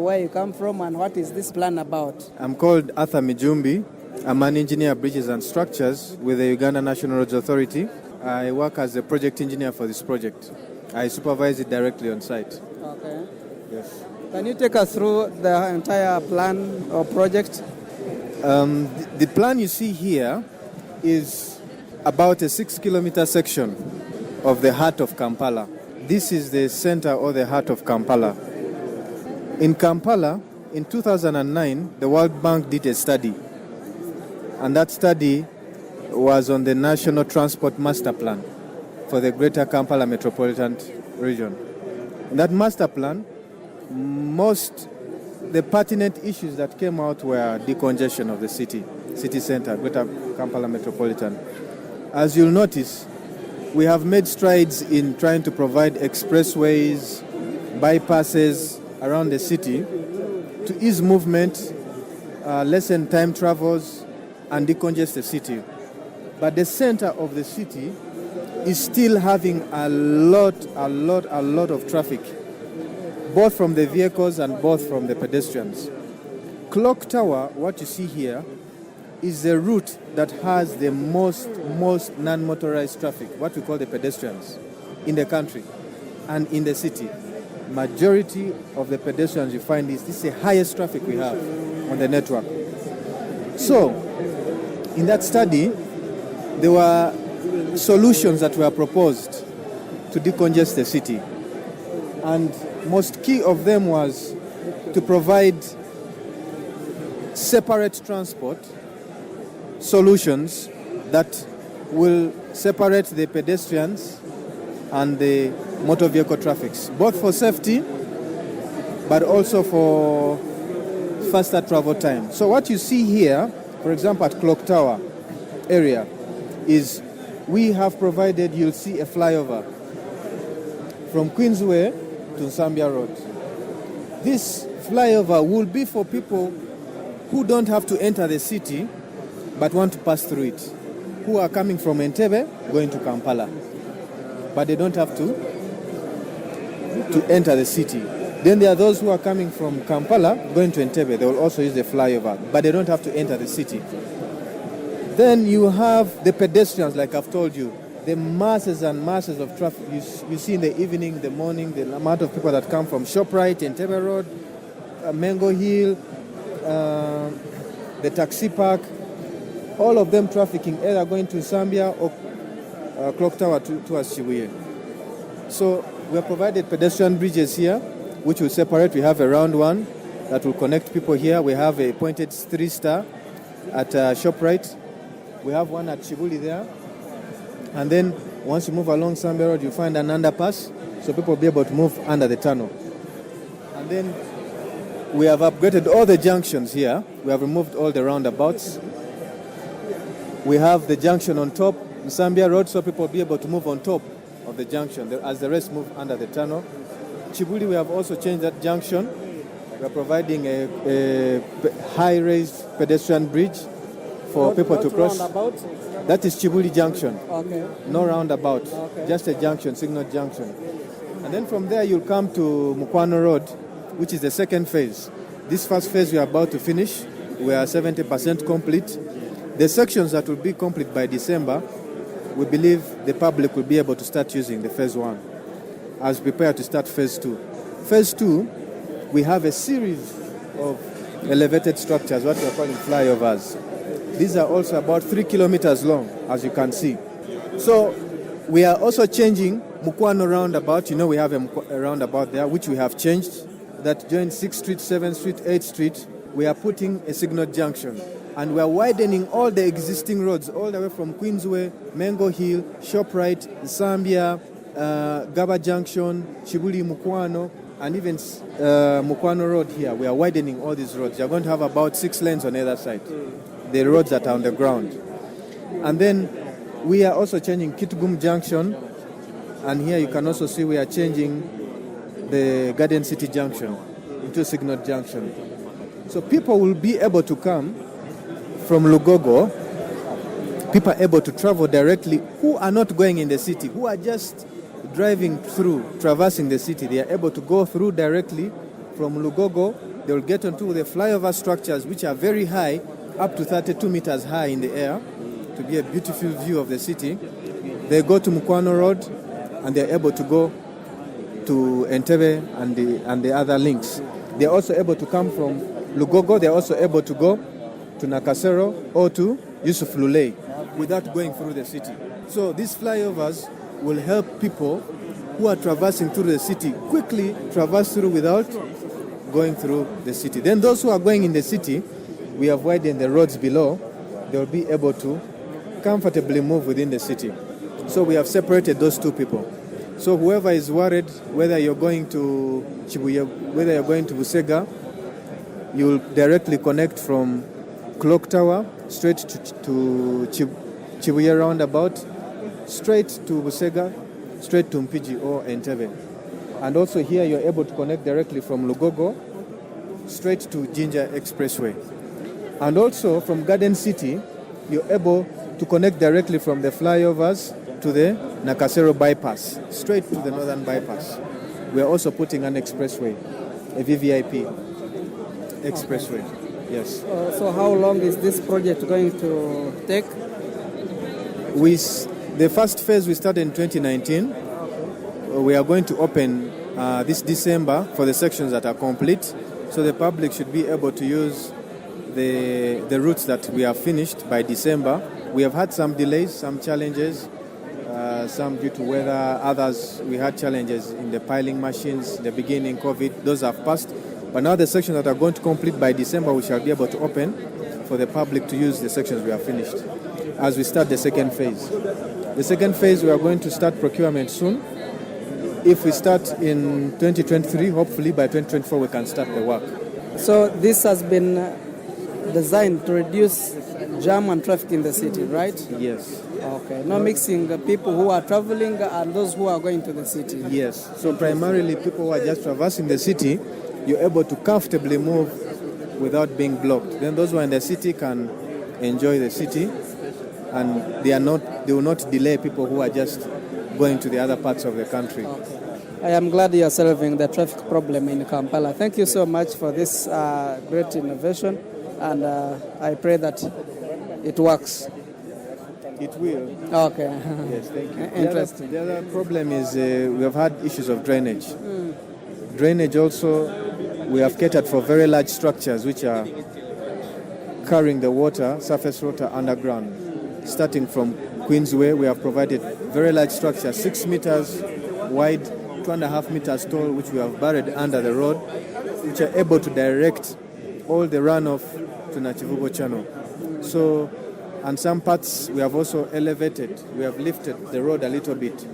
[SPEAKER 1] where you come from, and what is this plan about?
[SPEAKER 18] I'm called Arthur Mijumbi. I'm an engineer, bridges and structures with the Uganda National Roads Authority. I work as a project engineer for this project. I supervise it directly on site.
[SPEAKER 1] Okay.
[SPEAKER 18] Yes.
[SPEAKER 1] Can you take us through the entire plan or project?
[SPEAKER 18] The plan you see here is about a 6-kilometer section of the heart of Kampala. This is the center or the heart of Kampala. In Kampala, in 2009, the World Bank did a study, and that study was on the National Transport Master Plan for the Greater Kampala Metropolitan Region. In that master plan, the pertinent issues that came out were decongestion of the city center, Greater Kampala Metropolitan. As you'll notice, we have made strides in trying to provide expressways, bypasses around the city to ease movement, lessen time travels, and decongest the city. But the center of the city is still having a lot of traffic, both from the vehicles and both from the pedestrians. Clock Tower, what you see here, is the route that has the most non-motorized traffic, what we call the pedestrians, in the country and in the city. Majority of the pedestrians you find this is the highest traffic we have on the network. So, in that study, there were solutions that were proposed to decongest the city. And most key of them was to provide separate transport solutions that will separate the pedestrians and the motor vehicle traffics, both for safety, but also for faster travel time. So what you see here, for example, at Clock Tower area, is we have provided, you'll see a flyover from Queensway to Zambia Road. This flyover will be for people who don't have to enter the city, but want to pass through it, who are coming from Entebbe going to Kampala, but they don't have to enter the city. Then there are those who are coming from Kampala going to Entebbe. They will also use the flyover, but they don't have to enter the city. Then you have the pedestrians, like I've told you. The masses and masses of traffic you see in the evening, the morning, the amount of people that come from ShopRite, Entebbe Road, Mango Hill, the taxi park, all of them trafficking, either going to Zambia or Clock Tower towards Shibuya. So we have provided pedestrian bridges here, which will separate. We have a round one that will connect people here. We have a pointed 3-star at ShopRite. We have one at Shibuli there. And then once you move along Zambia Road, you find an underpass, so people will be able to move under the tunnel. And then we have upgraded all the junctions here. We have removed all the roundabouts. We have the junction on top, Zambia Road, so people will be able to move on top of the junction as the rest move under the tunnel. Chibuli, we have also changed that junction. We are providing a high-raised pedestrian bridge for people to cross.
[SPEAKER 1] Roundabout?
[SPEAKER 18] That is Chibuli Junction.
[SPEAKER 1] Okay.
[SPEAKER 18] No roundabout,
[SPEAKER 1] Okay.
[SPEAKER 18] just a junction, signal junction. And then from there you'll come to Mukwano Road, which is the second phase. This first phase we are about to finish. We are 70% complete. The sections that will be complete by December, we believe the public will be able to start using the phase 1 as prepared to start phase 2. Phase 2, we have a series of elevated structures, what we are calling flyovers. These are also about 3 kilometers long, as you can see. So we are also changing Mukwano roundabout. You know, we have a roundabout there, which we have changed, that joins 6th Street, 7th Street, 8th Street. We are putting a signal junction. And we are widening all the existing roads, all the way from Queensway, Mango Hill, ShopRite, Zambia, Gaba Junction, Chibuli, Mukwano, and even Mukwano Road here. We are widening all these roads. You are going to have about 6 lanes on either side, the roads that are on the ground. And then we are also changing Kitgum Junction, and here you can also see we are changing the Garden City Junction into Signal Junction. So people will be able to come from Lugogo, people are able to travel directly who are not going in the city, who are just driving through, traversing the city. They are able to go through directly from Lugogo. They will get onto the flyover structures, which are very high, up to 32 meters high in the air, to be a beautiful view of the city. They go to Mukwano Road, and they are able to go to Entebbe and the other links. They are also able to come from Lugogo. They are also able to go to Nakasero or to Yusuf Lulei without going through the city. So these flyovers will help people who are traversing through the city quickly traverse through without going through the city. Then those who are going in the city, we have widened the roads below. They will be able to comfortably move within the city. So we have separated those two people. So whoever is worried whether you're going to Chibuya, whether you're going to Busega, you will directly connect from Clock Tower straight to Chibuya roundabout, straight to Busega, straight to Mpiji or Entebbe. And also here you're able to connect directly from Lugogo straight to Jinja Expressway. And also from Garden City, you're able to connect directly from the flyovers to the Nakasero bypass, straight to the northern bypass. We are also putting an expressway, a VVIP expressway. Yes.
[SPEAKER 1] So how long is this project going to take?
[SPEAKER 18] The first phase we started in 2019. We are going to open this December for the sections that are complete, so the public should be able to use the routes that we have finished by December. We have had some delays, some challenges, some due to weather, others we had challenges in the piling machines, the beginning, COVID, those have passed. But now the sections that are going to complete by December, we shall be able to open for the public to use the sections we have finished as we start the second phase. The second phase, we are going to start procurement soon. If we start in 2023, hopefully by 2024 we can start the work.
[SPEAKER 1] So this has been designed to reduce jam and traffic in the city, right?
[SPEAKER 18] Yes.
[SPEAKER 1] Okay. No mixing the people who are traveling and those who are going to the city.
[SPEAKER 18] Yes. So primarily people who are just traversing the city, you're able to comfortably move without being blocked. Then those who are in the city can enjoy the city, and they will not delay people who are just going to the other parts of the country.
[SPEAKER 1] Okay. I am glad you are solving the traffic problem in Kampala. Thank you so much for this great innovation, and I pray that it works.
[SPEAKER 18] It will.
[SPEAKER 1] Okay.
[SPEAKER 18] Yes, thank you.
[SPEAKER 1] Interesting.
[SPEAKER 18] The other problem is we have had issues of drainage. Drainage also, we have catered for very large structures which are carrying the water, surface water underground. Starting from Queensway, we have provided very large structures, 6 meters wide, 2.5 meters tall, which we have buried under the road, which are able to direct all the runoff to Nachivubo Channel. So, and some parts we have also elevated, we have lifted the road a little bit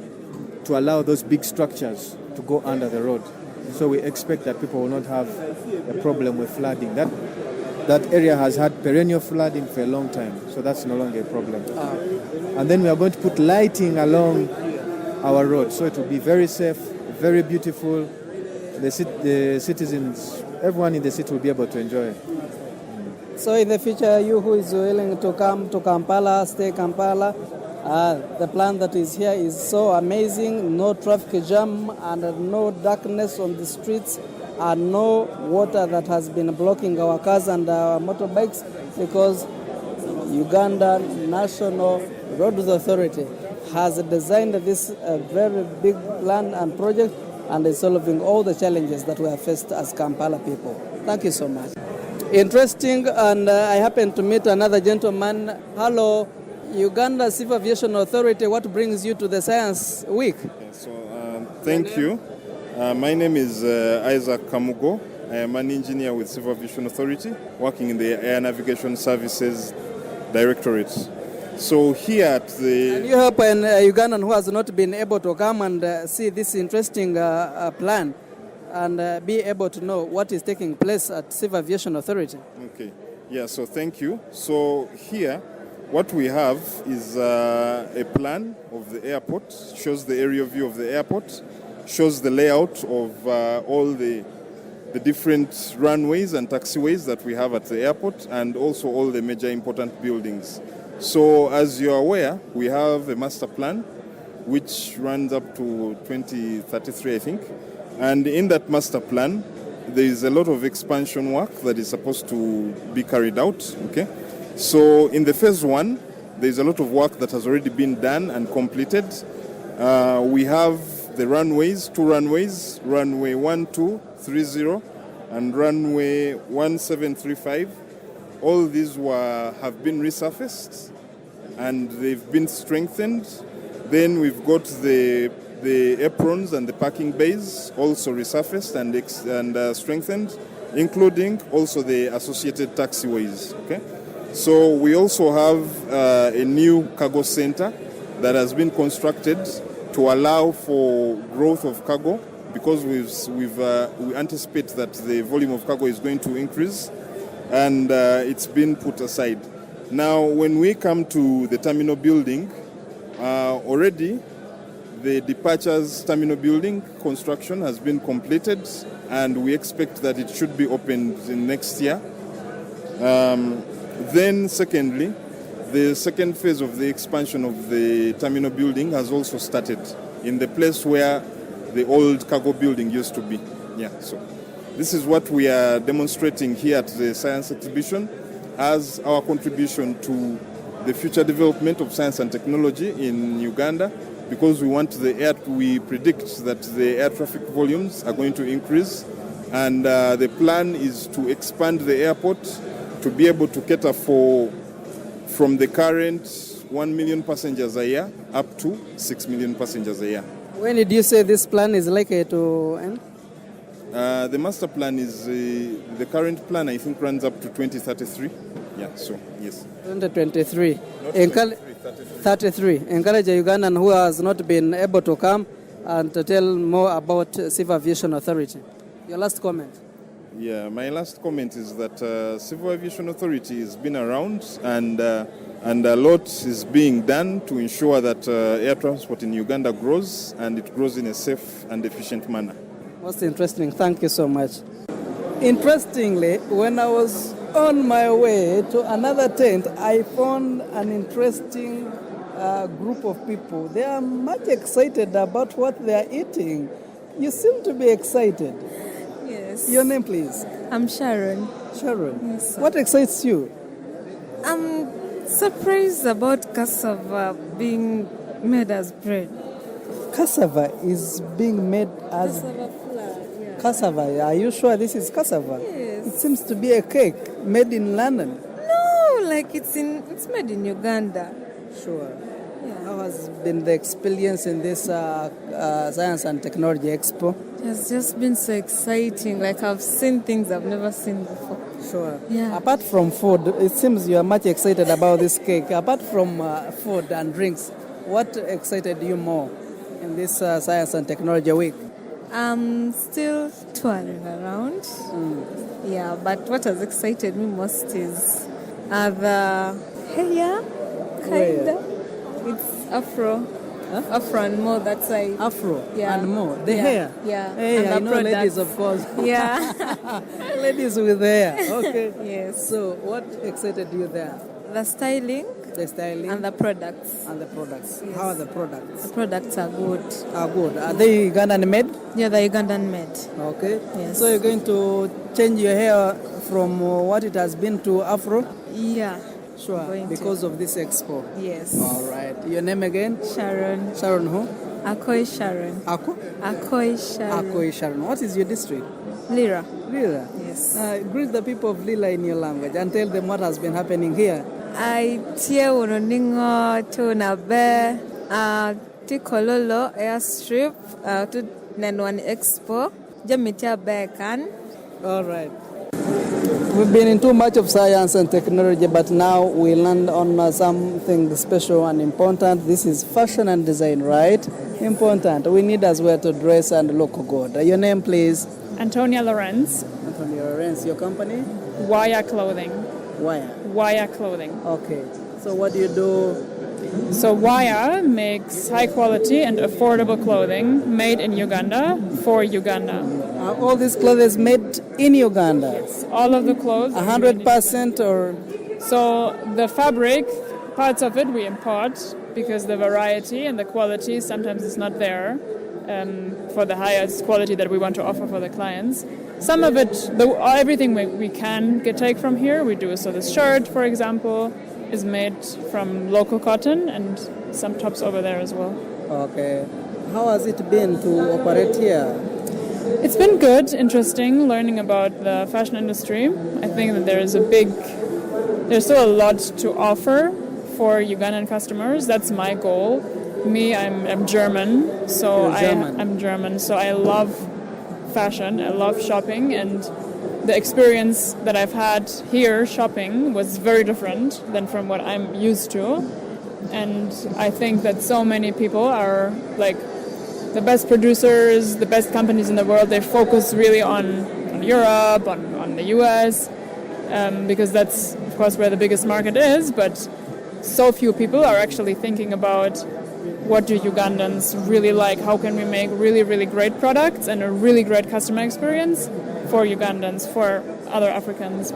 [SPEAKER 18] to allow those big structures to go under the road. So we expect that people will not have a problem with flooding. That area has had perennial flooding for a long time, so that's no longer a problem. And then we are going to put lighting along our road, so it will be very safe, very beautiful. The citizens, everyone in the city will be able to enjoy it.
[SPEAKER 1] So in the future, you who is willing to come to Kampala, stay Kampala, the plan that is here is so amazing. No traffic jam and no darkness on the streets and no water that has been blocking our cars and our motorbikes, because Uganda National Roads Authority has designed this very big plan and project and is solving all the challenges that we have faced as Kampala people. Thank you so much. Interesting, and I happened to meet another gentleman. Hello, Uganda Civil Aviation Authority, what brings you to the Science Week?
[SPEAKER 19] Thank you. My name is Isaac Kamugo. I am an engineer with Civil Aviation Authority, working in the Air Navigation Services Directorate. So here at the...
[SPEAKER 1] Can you help an Ugandan who has not been able to come and see this interesting plan and be able to know what is taking place at Civil Aviation Authority?
[SPEAKER 19] Okay. Yeah, so thank you. So here, what we have is a plan of the airport, shows the aerial view of the airport, shows the layout of all the different runways and taxiways that we have at the airport, and also all the major important buildings. So as you're aware, we have a master plan which runs up to 2033, I think. And in that master plan, there is a lot of expansion work that is supposed to be carried out, okay? So in the phase one, there's a lot of work that has already been done and completed. We have the runways, 2 runways, runway 1230 and runway 1735. All these have been resurfaced and they've been strengthened. Then we've got the aprons and the parking bays also resurfaced and strengthened, including also the associated taxiways. Okay, so we also have a new cargo center that has been constructed to allow for growth of cargo, because we anticipate that the volume of cargo is going to increase, and it's been put aside. Now, when we come to the terminal building, already the departures terminal building construction has been completed, and we expect that it should be opened in next year. Then secondly, the second phase of the expansion of the terminal building has also started in the place where the old cargo building used to be. Yeah, so this is what we are demonstrating here at the science exhibition as our contribution to the future development of science and technology in Uganda, because we predict that the air traffic volumes are going to increase, and the plan is to expand the airport to be able to cater from the current 1 million passengers a year up to 6 million passengers a year.
[SPEAKER 1] When did you say this plan is likely to end?
[SPEAKER 19] The master plan is, the current plan I think runs up to 2033. Yeah, so yes.
[SPEAKER 1] 2023. 33. Encourage a Ugandan who has not been able to come and to tell more about Civil Aviation Authority. Your last comment.
[SPEAKER 19] Yeah, my last comment is that Civil Aviation Authority has been around, and a lot is being done to ensure that air transport in Uganda grows, and it grows in a safe and efficient manner.
[SPEAKER 1] Most interesting. Thank you so much. Interestingly, when I was on my way to another tent, I found an interesting group of people. They are much excited about what they are eating. You seem to be excited.
[SPEAKER 20] Yes.
[SPEAKER 1] Your name, please?
[SPEAKER 20] I'm Sharon.
[SPEAKER 1] Sharon.
[SPEAKER 20] Yes, sir.
[SPEAKER 1] What excites you?
[SPEAKER 20] surprised about cassava being made as bread.
[SPEAKER 1] Cassava is being made as
[SPEAKER 20] Cassava flour, yeah.
[SPEAKER 1] cassava. Are you sure this is cassava?
[SPEAKER 20] Yes.
[SPEAKER 1] It seems to be a cake made in London.
[SPEAKER 20] No, like it's made in Uganda.
[SPEAKER 1] Sure. How has been the experience in this Science and Technology Expo?
[SPEAKER 20] It has just been so exciting. Like I've seen things I've never seen before.
[SPEAKER 1] Sure.
[SPEAKER 20] Yeah.
[SPEAKER 1] Apart from food, it seems you are much excited about this cake. Apart from food and drinks, what excited you more in this Science and Technology Week?
[SPEAKER 20] I'm still touring around. Yeah, but what has excited me most is the hair, kinda. It's Afro. Afro and more that side.
[SPEAKER 1] Afro
[SPEAKER 20] Yeah.
[SPEAKER 1] and more. The
[SPEAKER 20] Yeah.
[SPEAKER 1] hair.
[SPEAKER 20] Yeah.
[SPEAKER 1] Hey,
[SPEAKER 20] And
[SPEAKER 1] I
[SPEAKER 20] the
[SPEAKER 1] know
[SPEAKER 20] products.
[SPEAKER 1] ladies, of course.
[SPEAKER 20] Yeah.
[SPEAKER 1] Ladies with hair. Okay.
[SPEAKER 20] Yes.
[SPEAKER 1] So, what excited you there?
[SPEAKER 20] The styling.
[SPEAKER 1] The styling.
[SPEAKER 20] And the products.
[SPEAKER 1] And the products.
[SPEAKER 20] Yes.
[SPEAKER 1] How are the products?
[SPEAKER 20] The products are good.
[SPEAKER 1] Are good. Are they Ugandan made?
[SPEAKER 20] Yeah, they're Ugandan made.
[SPEAKER 1] Okay.
[SPEAKER 20] Yes.
[SPEAKER 1] So you're going to change your hair from what it has been to Afro?
[SPEAKER 20] Yeah.
[SPEAKER 1] Sure. Because of this expo?
[SPEAKER 20] Yes.
[SPEAKER 1] All right. Your name again?
[SPEAKER 20] Sharon.
[SPEAKER 1] Sharon who?
[SPEAKER 20] Akoi Sharon.
[SPEAKER 1] Ako?
[SPEAKER 20] Akoi Sharon.
[SPEAKER 1] Akoi Sharon. What is your district?
[SPEAKER 20] Lira.
[SPEAKER 1] Lira?
[SPEAKER 20] Yes.
[SPEAKER 1] Greet the people of Lira in your language and tell them what has been happening here.
[SPEAKER 20] I tie unoningo tuna be tikololo airstrip to Nenwan Expo jamitia bekan.
[SPEAKER 1] All right. We've been in too much of science and technology, but now we land on something special and important. This is fashion and design, right? Important. We need as well to dress and look good. Your name, please?
[SPEAKER 21] Antonia Lorenz.
[SPEAKER 1] Antonia Lorenz. Your company?
[SPEAKER 21] Wire Clothing.
[SPEAKER 1] Wire?
[SPEAKER 21] Wire Clothing.
[SPEAKER 1] Okay. So what do you do?
[SPEAKER 21] So Wire makes high quality and affordable clothing made in Uganda for Uganda.
[SPEAKER 1] All these clothes made in Uganda?
[SPEAKER 21] Yes, all of the clothes.
[SPEAKER 1] 100% or?
[SPEAKER 21] So the fabric, parts of it we import because the variety and the quality sometimes is not there for the highest quality that we want to offer for the clients. Some of it, everything we can take from here, we do. So this shirt, for example, is made from local cotton and some tops over there as well.
[SPEAKER 1] Okay. How has it been to operate here?
[SPEAKER 21] It's been good, interesting, learning about the fashion industry. I think that there's still a lot to offer for Ugandan customers. That's my goal. Me, I'm German, so I'm German, so I love fashion, I love shopping, and the experience that I've had here shopping was very different than from what I'm used to. And I think that so many people are like the best producers, the best companies in the world, they focus really on Europe, on the US, because that's, of course, where the biggest market is, but so few people are actually thinking about what do Ugandans really like, how can we make really, really great products and a really great customer experience for Ugandans, for other Africans.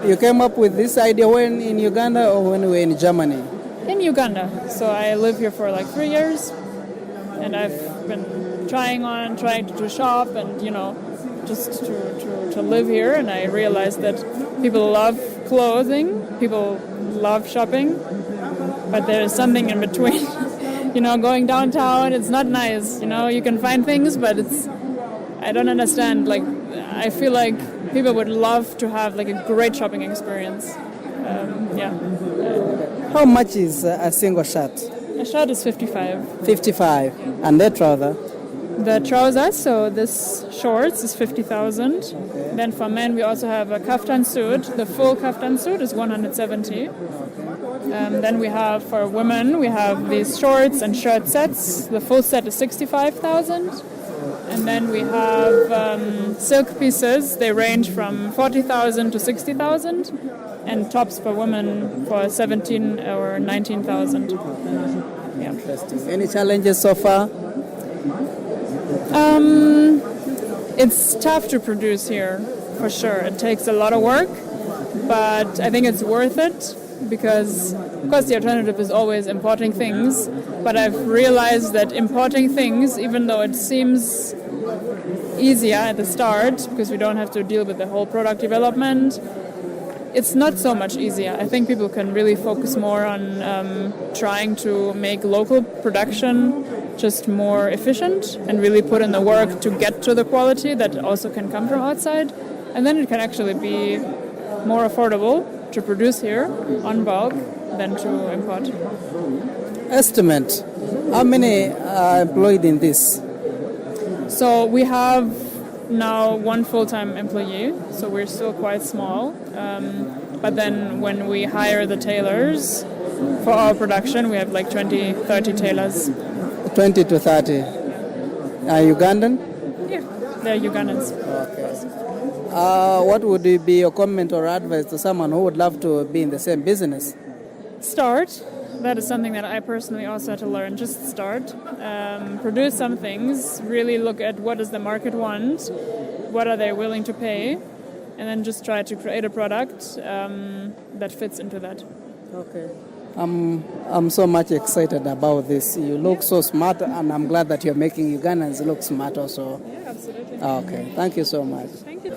[SPEAKER 1] You came up with this idea when in Uganda or when we were in Germany?
[SPEAKER 21] In Uganda. So I live here for like 3 years, and I've been trying to shop and, just to live here, and I realized that people love clothing, people love shopping, but there is something in between. Going downtown, it's not nice. You can find things, but I don't understand. Like, I feel like people would love to have like a great shopping experience.
[SPEAKER 1] How much is a single shirt?
[SPEAKER 21] A shirt is 55.
[SPEAKER 1] 55. And the trouser?
[SPEAKER 21] The trousers, so this shorts is 50,000. Okay. Then for men, we also have a kaftan suit. The full kaftan suit is 170. Then we have, for women, we have these shorts and shirt sets. The full set is 65,000. And then we have silk pieces. They range from 40,000 to 60,000. And tops for women for 17 or 19,000. Yeah.
[SPEAKER 1] Interesting. Any challenges so far?
[SPEAKER 21] It's tough to produce here, for sure. It takes a lot of work, but I think it's worth it because, of course, the alternative is always importing things, but I've realized that importing things, even though it seems easier at the start because we don't have to deal with the whole product development, it's not so much easier. I think people can really focus more on trying to make local production just more efficient and really put in the work to get to the quality that also can come from outside. And then it can actually be more affordable to produce here on bulk than to import.
[SPEAKER 1] Estimate, how many are employed in this?
[SPEAKER 21] So we have now one full-time employee, so we're still quite small. But then when we hire the tailors for our production, we have like 20, 30 tailors.
[SPEAKER 1] 20 to 30. Ugandan?
[SPEAKER 21] Yeah, they're Ugandans.
[SPEAKER 1] What would be your comment or advice to someone who would love to be in the same business?
[SPEAKER 21] Start. That is something that I personally also had to learn. Just start. Produce some things. Really look at what does the market want, what are they willing to pay, and then just try to create a product that fits into that.
[SPEAKER 1] Okay. I'm so much excited about this. You look so smart, and I'm glad that you're making Ugandans look smart also.
[SPEAKER 21] Yeah, absolutely.
[SPEAKER 1] Okay. Thank you so much.
[SPEAKER 21] Thank you.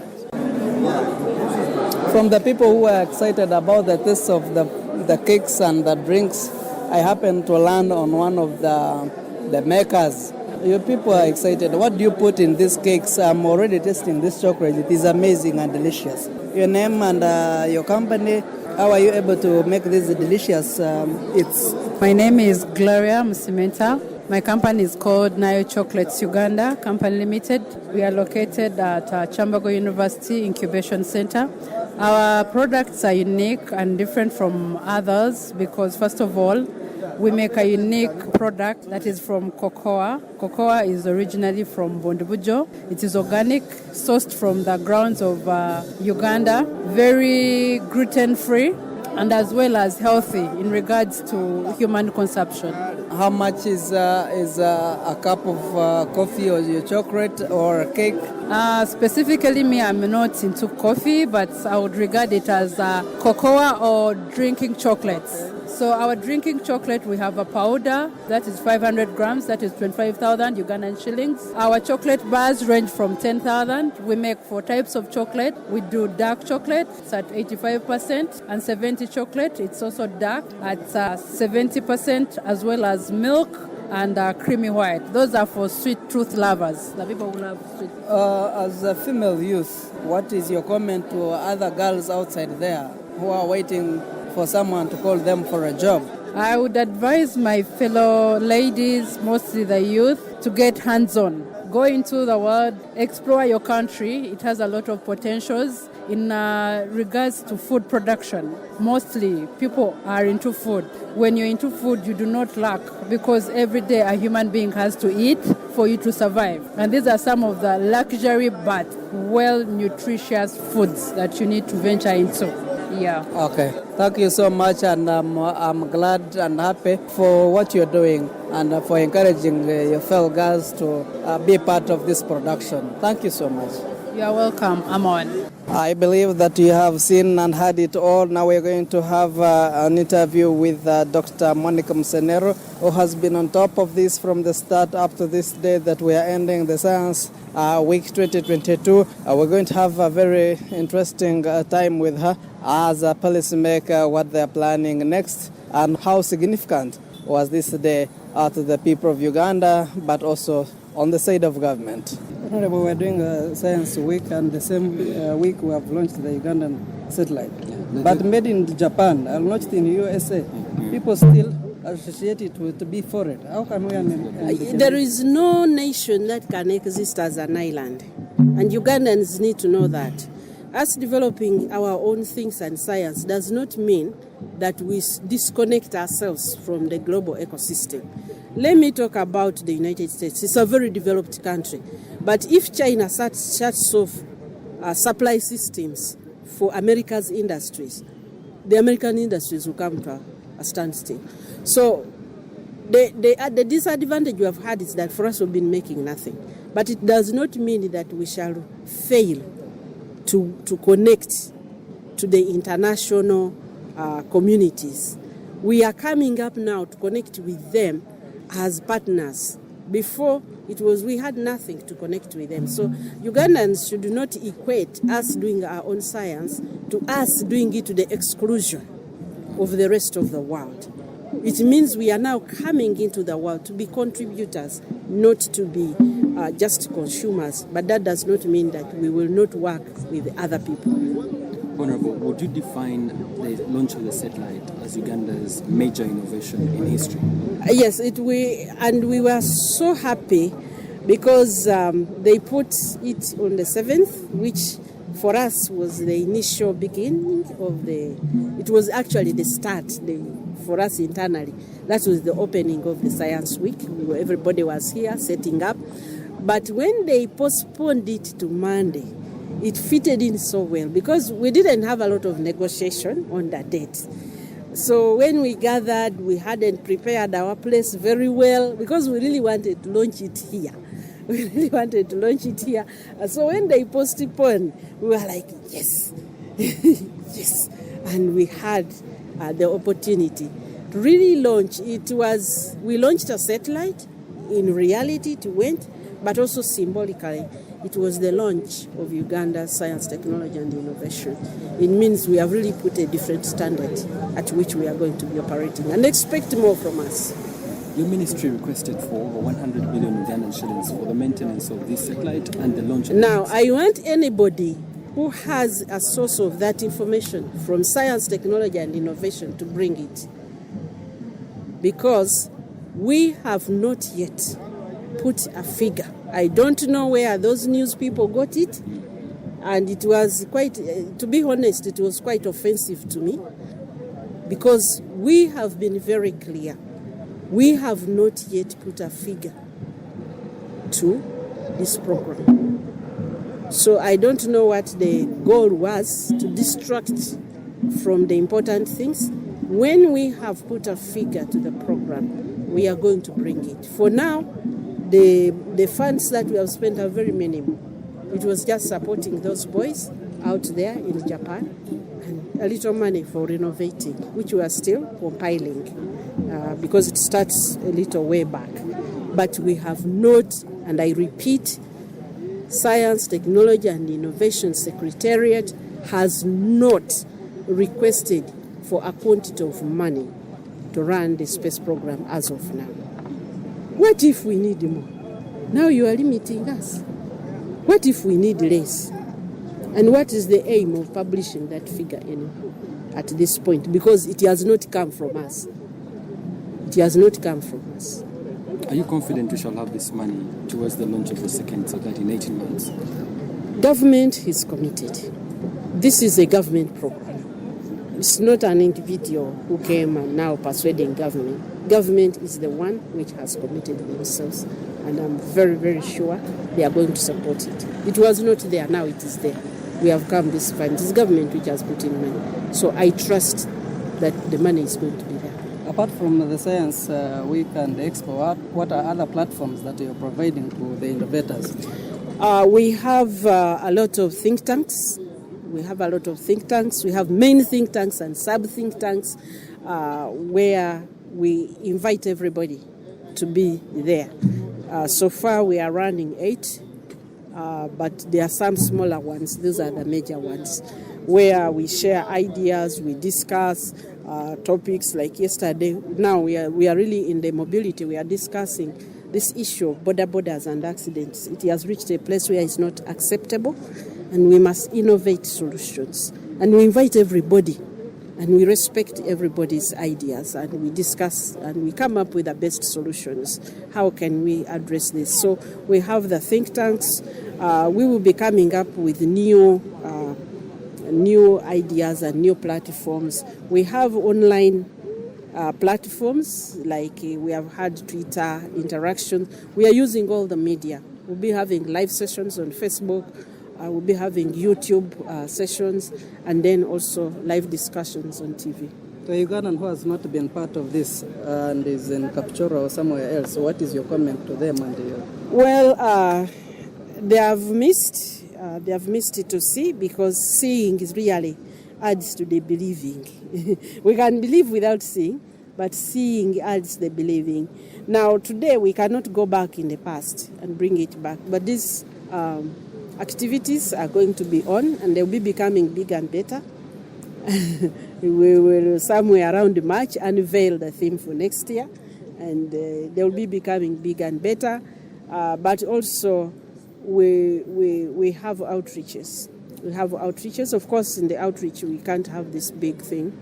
[SPEAKER 1] From the people who are excited about the taste of the cakes and the drinks, I happened to land on one of the makers. You people are excited. What do you put in these cakes? I'm already tasting this chocolate. It is amazing and delicious. Your name and your company, how are you able to make this delicious?
[SPEAKER 2] My name is Gloria Musimenta. My company is called Nile Chocolates Uganda Company Limited. We are located at Chambago University Incubation Center. Our products are unique and different from others because, first of all, we make a unique product that is from cocoa. Cocoa is originally from Butebo. It is organic, sourced from the grounds of Uganda, very gluten-free, and as well as healthy in regards to human consumption.
[SPEAKER 1] How much is a cup of coffee or your chocolate or cake?
[SPEAKER 2] Specifically me, I'm not into coffee, but I would regard it as cocoa or drinking chocolates. So our drinking chocolate, we have a powder that is 500 grams, that is 25,000 Ugandan shillings. Our chocolate bars range from 10,000. We make 4 types of chocolate. We do dark chocolate, it's at 85%, and 70 chocolate, it's also dark at 70%, as well as milk and creamy white. Those are for sweet tooth lovers, the people who love sweet.
[SPEAKER 1] As a female youth, what is your comment to other girls outside there who are waiting for someone to call them for a job?
[SPEAKER 2] I would advise my fellow ladies, mostly the youth, to get hands-on. Go into the world, explore your country. It has a lot of potentials in regards to food production. Mostly people are into food. When you're into food, you do not lack because every day a human being has to eat for you to survive. And these are some of the luxury but well nutritious foods that you need to venture into. Yeah.
[SPEAKER 1] Okay. Thank you so much, and I'm glad and happy for what you're doing and for encouraging your fellow girls to be part of this production. Thank you so much.
[SPEAKER 2] You're welcome. I'm on.
[SPEAKER 1] I believe that you have seen and heard it all. Now we're going to have an interview with Dr. Monica Msenero, who has been on top of this from the start up to this day that we are ending the Science Week 2022. We're going to have a very interesting time with her as a policymaker, what they're planning next, and how significant was this day to the people of Uganda, but also on the side of government. Honorable, we're doing a Science Week, and the same week we have launched the Ugandan satellite. But made in Japan, launched in USA. People still associate it with to be foreign. How can we?
[SPEAKER 22] There is no nation that can exist as an island, and Ugandans need to know that. Us developing our own things and science does not mean that we disconnect ourselves from the global ecosystem. Let me talk about the United States. It's a very developed country. But if China shuts off supply systems for America's industries, the American industries will come to a standstill. So the disadvantage we have had is that for us we've been making nothing. But it does not mean that we shall fail to connect to the international communities. We are coming up now to connect with them as partners Before, we had nothing to connect with them. So Ugandans should not equate us doing our own science to us doing it to the exclusion of the rest of the world. It means we are now coming into the world to be contributors, not to be just consumers. But that does not mean that we will not work with other people.
[SPEAKER 3] Honorable, would you define the launch of the satellite as Uganda's major innovation in history?
[SPEAKER 22] Yes, we were so happy because they put it on the 7th, which for us was the initial beginning of it was actually the start for us internally. That was the opening of the Science Week. Everybody was here setting up. But when they postponed it to Monday, it fitted in so well because we didn't have a lot of negotiation on that date. So when we gathered, we hadn't prepared our place very well because we really wanted to launch it here. So when they postponed, we were like, yes, yes. And we had the opportunity to really launch. We launched a satellite. In reality, it went, but also symbolically, it was the launch of Uganda's science, technology, and innovation. It means we have really put a different standard at which we are going to be operating and expect more from us.
[SPEAKER 3] Your ministry requested for over 100 billion Ugandan shillings for the maintenance of this satellite and the launch of
[SPEAKER 22] Now, I want anybody who has a source of that information from science, technology, and innovation to bring it. Because we have not yet put a figure. I don't know where those news people got it, and it was quite, to be honest, it was quite offensive to me because we have been very clear. We have not yet put a figure to this program. So I don't know what the goal was to distract from the important things. When we have put a figure to the program, we are going to bring it. For now, the funds that we have spent are very minimal. It was just supporting those boys out there in Japan and a little money for renovating, which we are still compiling because it starts a little way back. But we have not, and I repeat, Science, Technology and Innovation Secretariat has not requested for a quantity of money to run the space program as of now. What if we need more? Now you are limiting us. What if we need less? And what is the aim of publishing that figure at this point? Because it has not come from us. It has not come from us.
[SPEAKER 3] Are you confident we shall have this money towards the launch of the second satellite in 18 months?
[SPEAKER 22] Government is committed. This is a government program. It's not an individual who came and now persuading government. Government is the one which has committed themselves, and I'm very, very sure they are going to support it. It was not there, now it is there. We have come this far. It is government which has put in money. So I trust that the money is going to be there.
[SPEAKER 1] Apart from the Science Week and the Expo, what are other platforms that you're providing to the innovators?
[SPEAKER 22] We have a lot of think tanks. We have main think tanks and sub-think tanks where we invite everybody to be there. So far we are running 8, but there are some smaller ones. Those are the major ones, where we share ideas, we discuss topics like yesterday. Now we are really in the mobility. We are discussing this issue of borders and accidents. It has reached a place where it's not acceptable, and we must innovate solutions. And we invite everybody, and we respect everybody's ideas, and we discuss, and we come up with the best solutions. How can we address this? So we have the think tanks. We will be coming up with new ideas and new platforms. We have online platforms, like we have had Twitter interaction. We are using all the media. We'll be having live sessions on Facebook. We'll be having YouTube sessions, and then also live discussions on TV.
[SPEAKER 1] The Ugandan who has not been part of this and is in Kapchora or somewhere else, what is your comment to them?
[SPEAKER 22] Well, they have missed it to see, because seeing is really adds to the believing. We can believe without seeing, but seeing adds the believing. Now, today we cannot go back in the past and bring it back, but these activities are going to be on, and they'll be becoming bigger and better. We will, somewhere around March, unveil the theme for next year, and they'll be becoming bigger and better. But also, we have outreaches. We have outreaches. Of course, in the outreach, we can't have this big thing,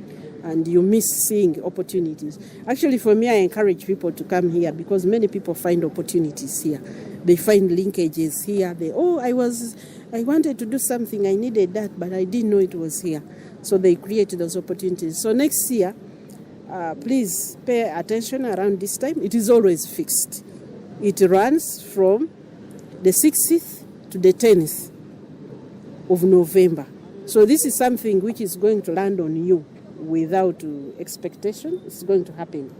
[SPEAKER 22] and you miss seeing opportunities. Actually, for me, I encourage people to come here because many people find opportunities here. They find linkages here. I wanted to do something, I needed that, but I didn't know it was here. So they create those opportunities. So next year, please pay attention around this time. It is always fixed. It runs from the 6th to the 10th of November. So this is something which is going to land on you without expectation. It's going to happen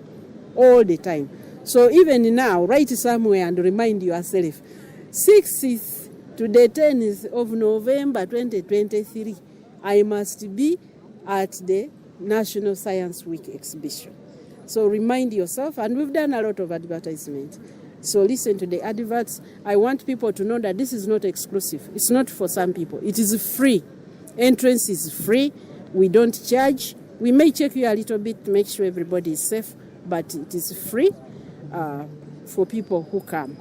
[SPEAKER 22] all the time. So even now, write somewhere and remind yourself, 6th to the 10th of November 2023, I must be at the National Science Week exhibition. So remind yourself, and we've done a lot of advertisement. So listen to the adverts. I want people to know that this is not exclusive. It's not for some people. It is free. Entrance is free. We don't charge. We may check you a little bit to make sure everybody is safe, but it is free for people who come.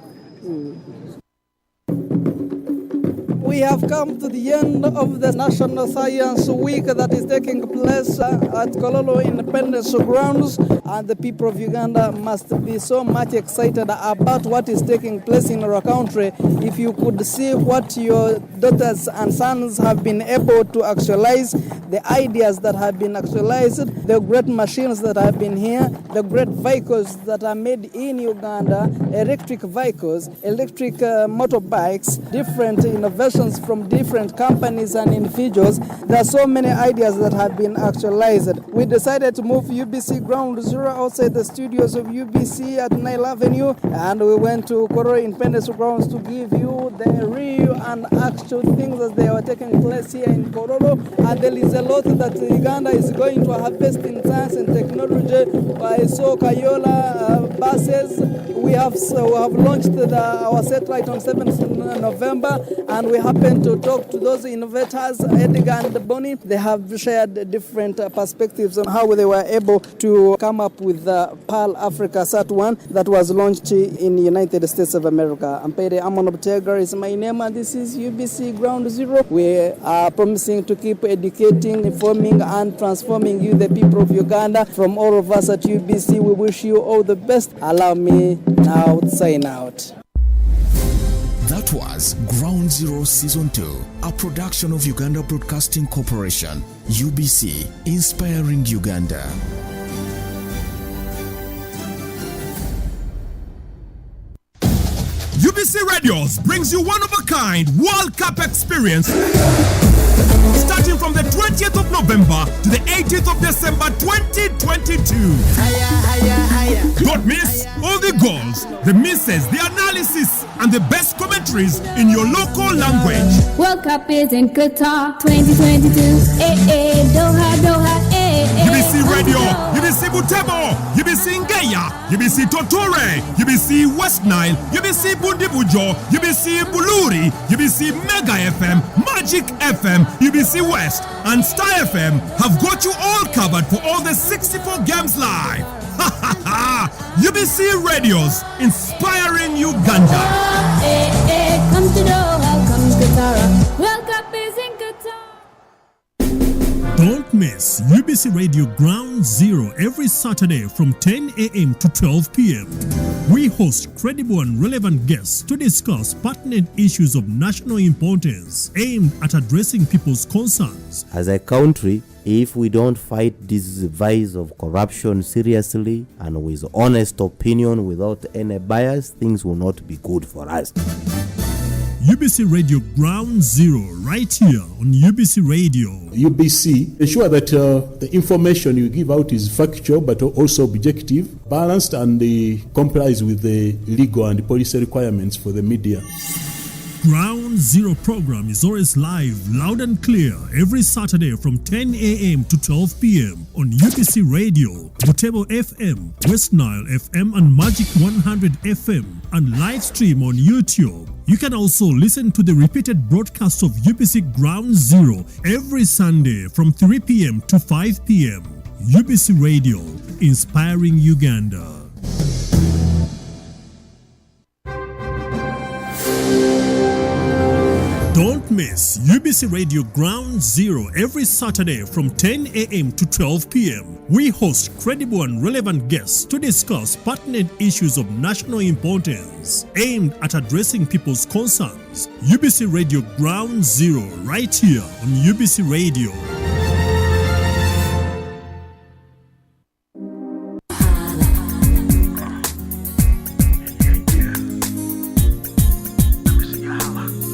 [SPEAKER 1] We have come to the end of the National Science Week that is taking place at Kololo Independence Grounds, and the people of Uganda must be so much excited about what is taking place in our country. If you could see what your daughters and sons have been able to actualize, the ideas that have been actualized, the great machines that have been here, the great vehicles that are made in Uganda, electric vehicles, electric motorbikes, different innovations from different companies and individuals. There are so many ideas that have been actualized. We decided to move UBC Ground Zero outside the studios of UBC at Nile Avenue, and we went to Kololo Independence Grounds to give you the real and actual things that they are taking place here in Kololo. And there is a lot that Uganda is going to harvest in science and technology. I saw Kayola buses. We have launched our satellite on 7th November, and we happened to talk to those innovators, Edgar and Bonnie. They have shared different perspectives on how they were able to come up with the Pearl Africa Sat-1 that was launched in the United States of America. Ampere Amonobtega is my name, and this is UBC Ground Zero. We are promising to keep educating, informing, and transforming you, the people of Uganda. From all of us at UBC, we wish you all the best. Allow me now to sign out.
[SPEAKER 17] That was Ground Zero Season 2, a production of Uganda Broadcasting Corporation, UBC, inspiring Uganda.
[SPEAKER 5] UBC Radios brings you one-of-a-kind World Cup experience starting from the 20th of November to the 18th of December 2022. Don't miss all the goals, the misses, the analysis, and the best commentaries in your local language.
[SPEAKER 6] World Cup is in Qatar 2022. Doha, Doha,
[SPEAKER 5] UBC Radio, UBC Butebo, UBC Ngeya, UBC Totore, UBC West Nile, UBC Bundibujo, UBC Buluri, UBC Mega FM, Magic FM, UBC West, and Star FM have got you all covered for all the 64 games live. UBC Radios, inspiring Uganda.
[SPEAKER 6] Come to Doha, come to Qatar. World Cup is in Qatar.
[SPEAKER 16] Don't miss UBC Radio Ground Zero every Saturday from 10 a.m. to 12 p.m. We host credible and relevant guests to discuss pertinent issues of national importance aimed at addressing people's concerns.
[SPEAKER 8] As a country, if we don't fight this vice of corruption seriously and with honest opinion without any bias, things will not be good for us.
[SPEAKER 16] UBC Radio Ground Zero, right here on UBC Radio.
[SPEAKER 23] UBC, ensure that the information you give out is factual but also objective, balanced, and complies with the legal and policy requirements for the media.
[SPEAKER 16] Ground Zero program is always live, loud and clear, every Saturday from 10 a.m. to 12 p.m. on UBC Radio, Butebo FM, West Nile FM and Magic 100 FM, and live stream on YouTube. You can also listen to the repeated broadcast of UBC Ground Zero every Sunday from 3 p.m. to 5 p.m. UBC Radio, inspiring Uganda. Don't miss UBC Radio Ground Zero every Saturday from 10 a.m. to 12 p.m. We host credible and relevant guests to discuss pertinent issues of national importance aimed at addressing people's concerns. UBC Radio Ground Zero right here on UBC Radio.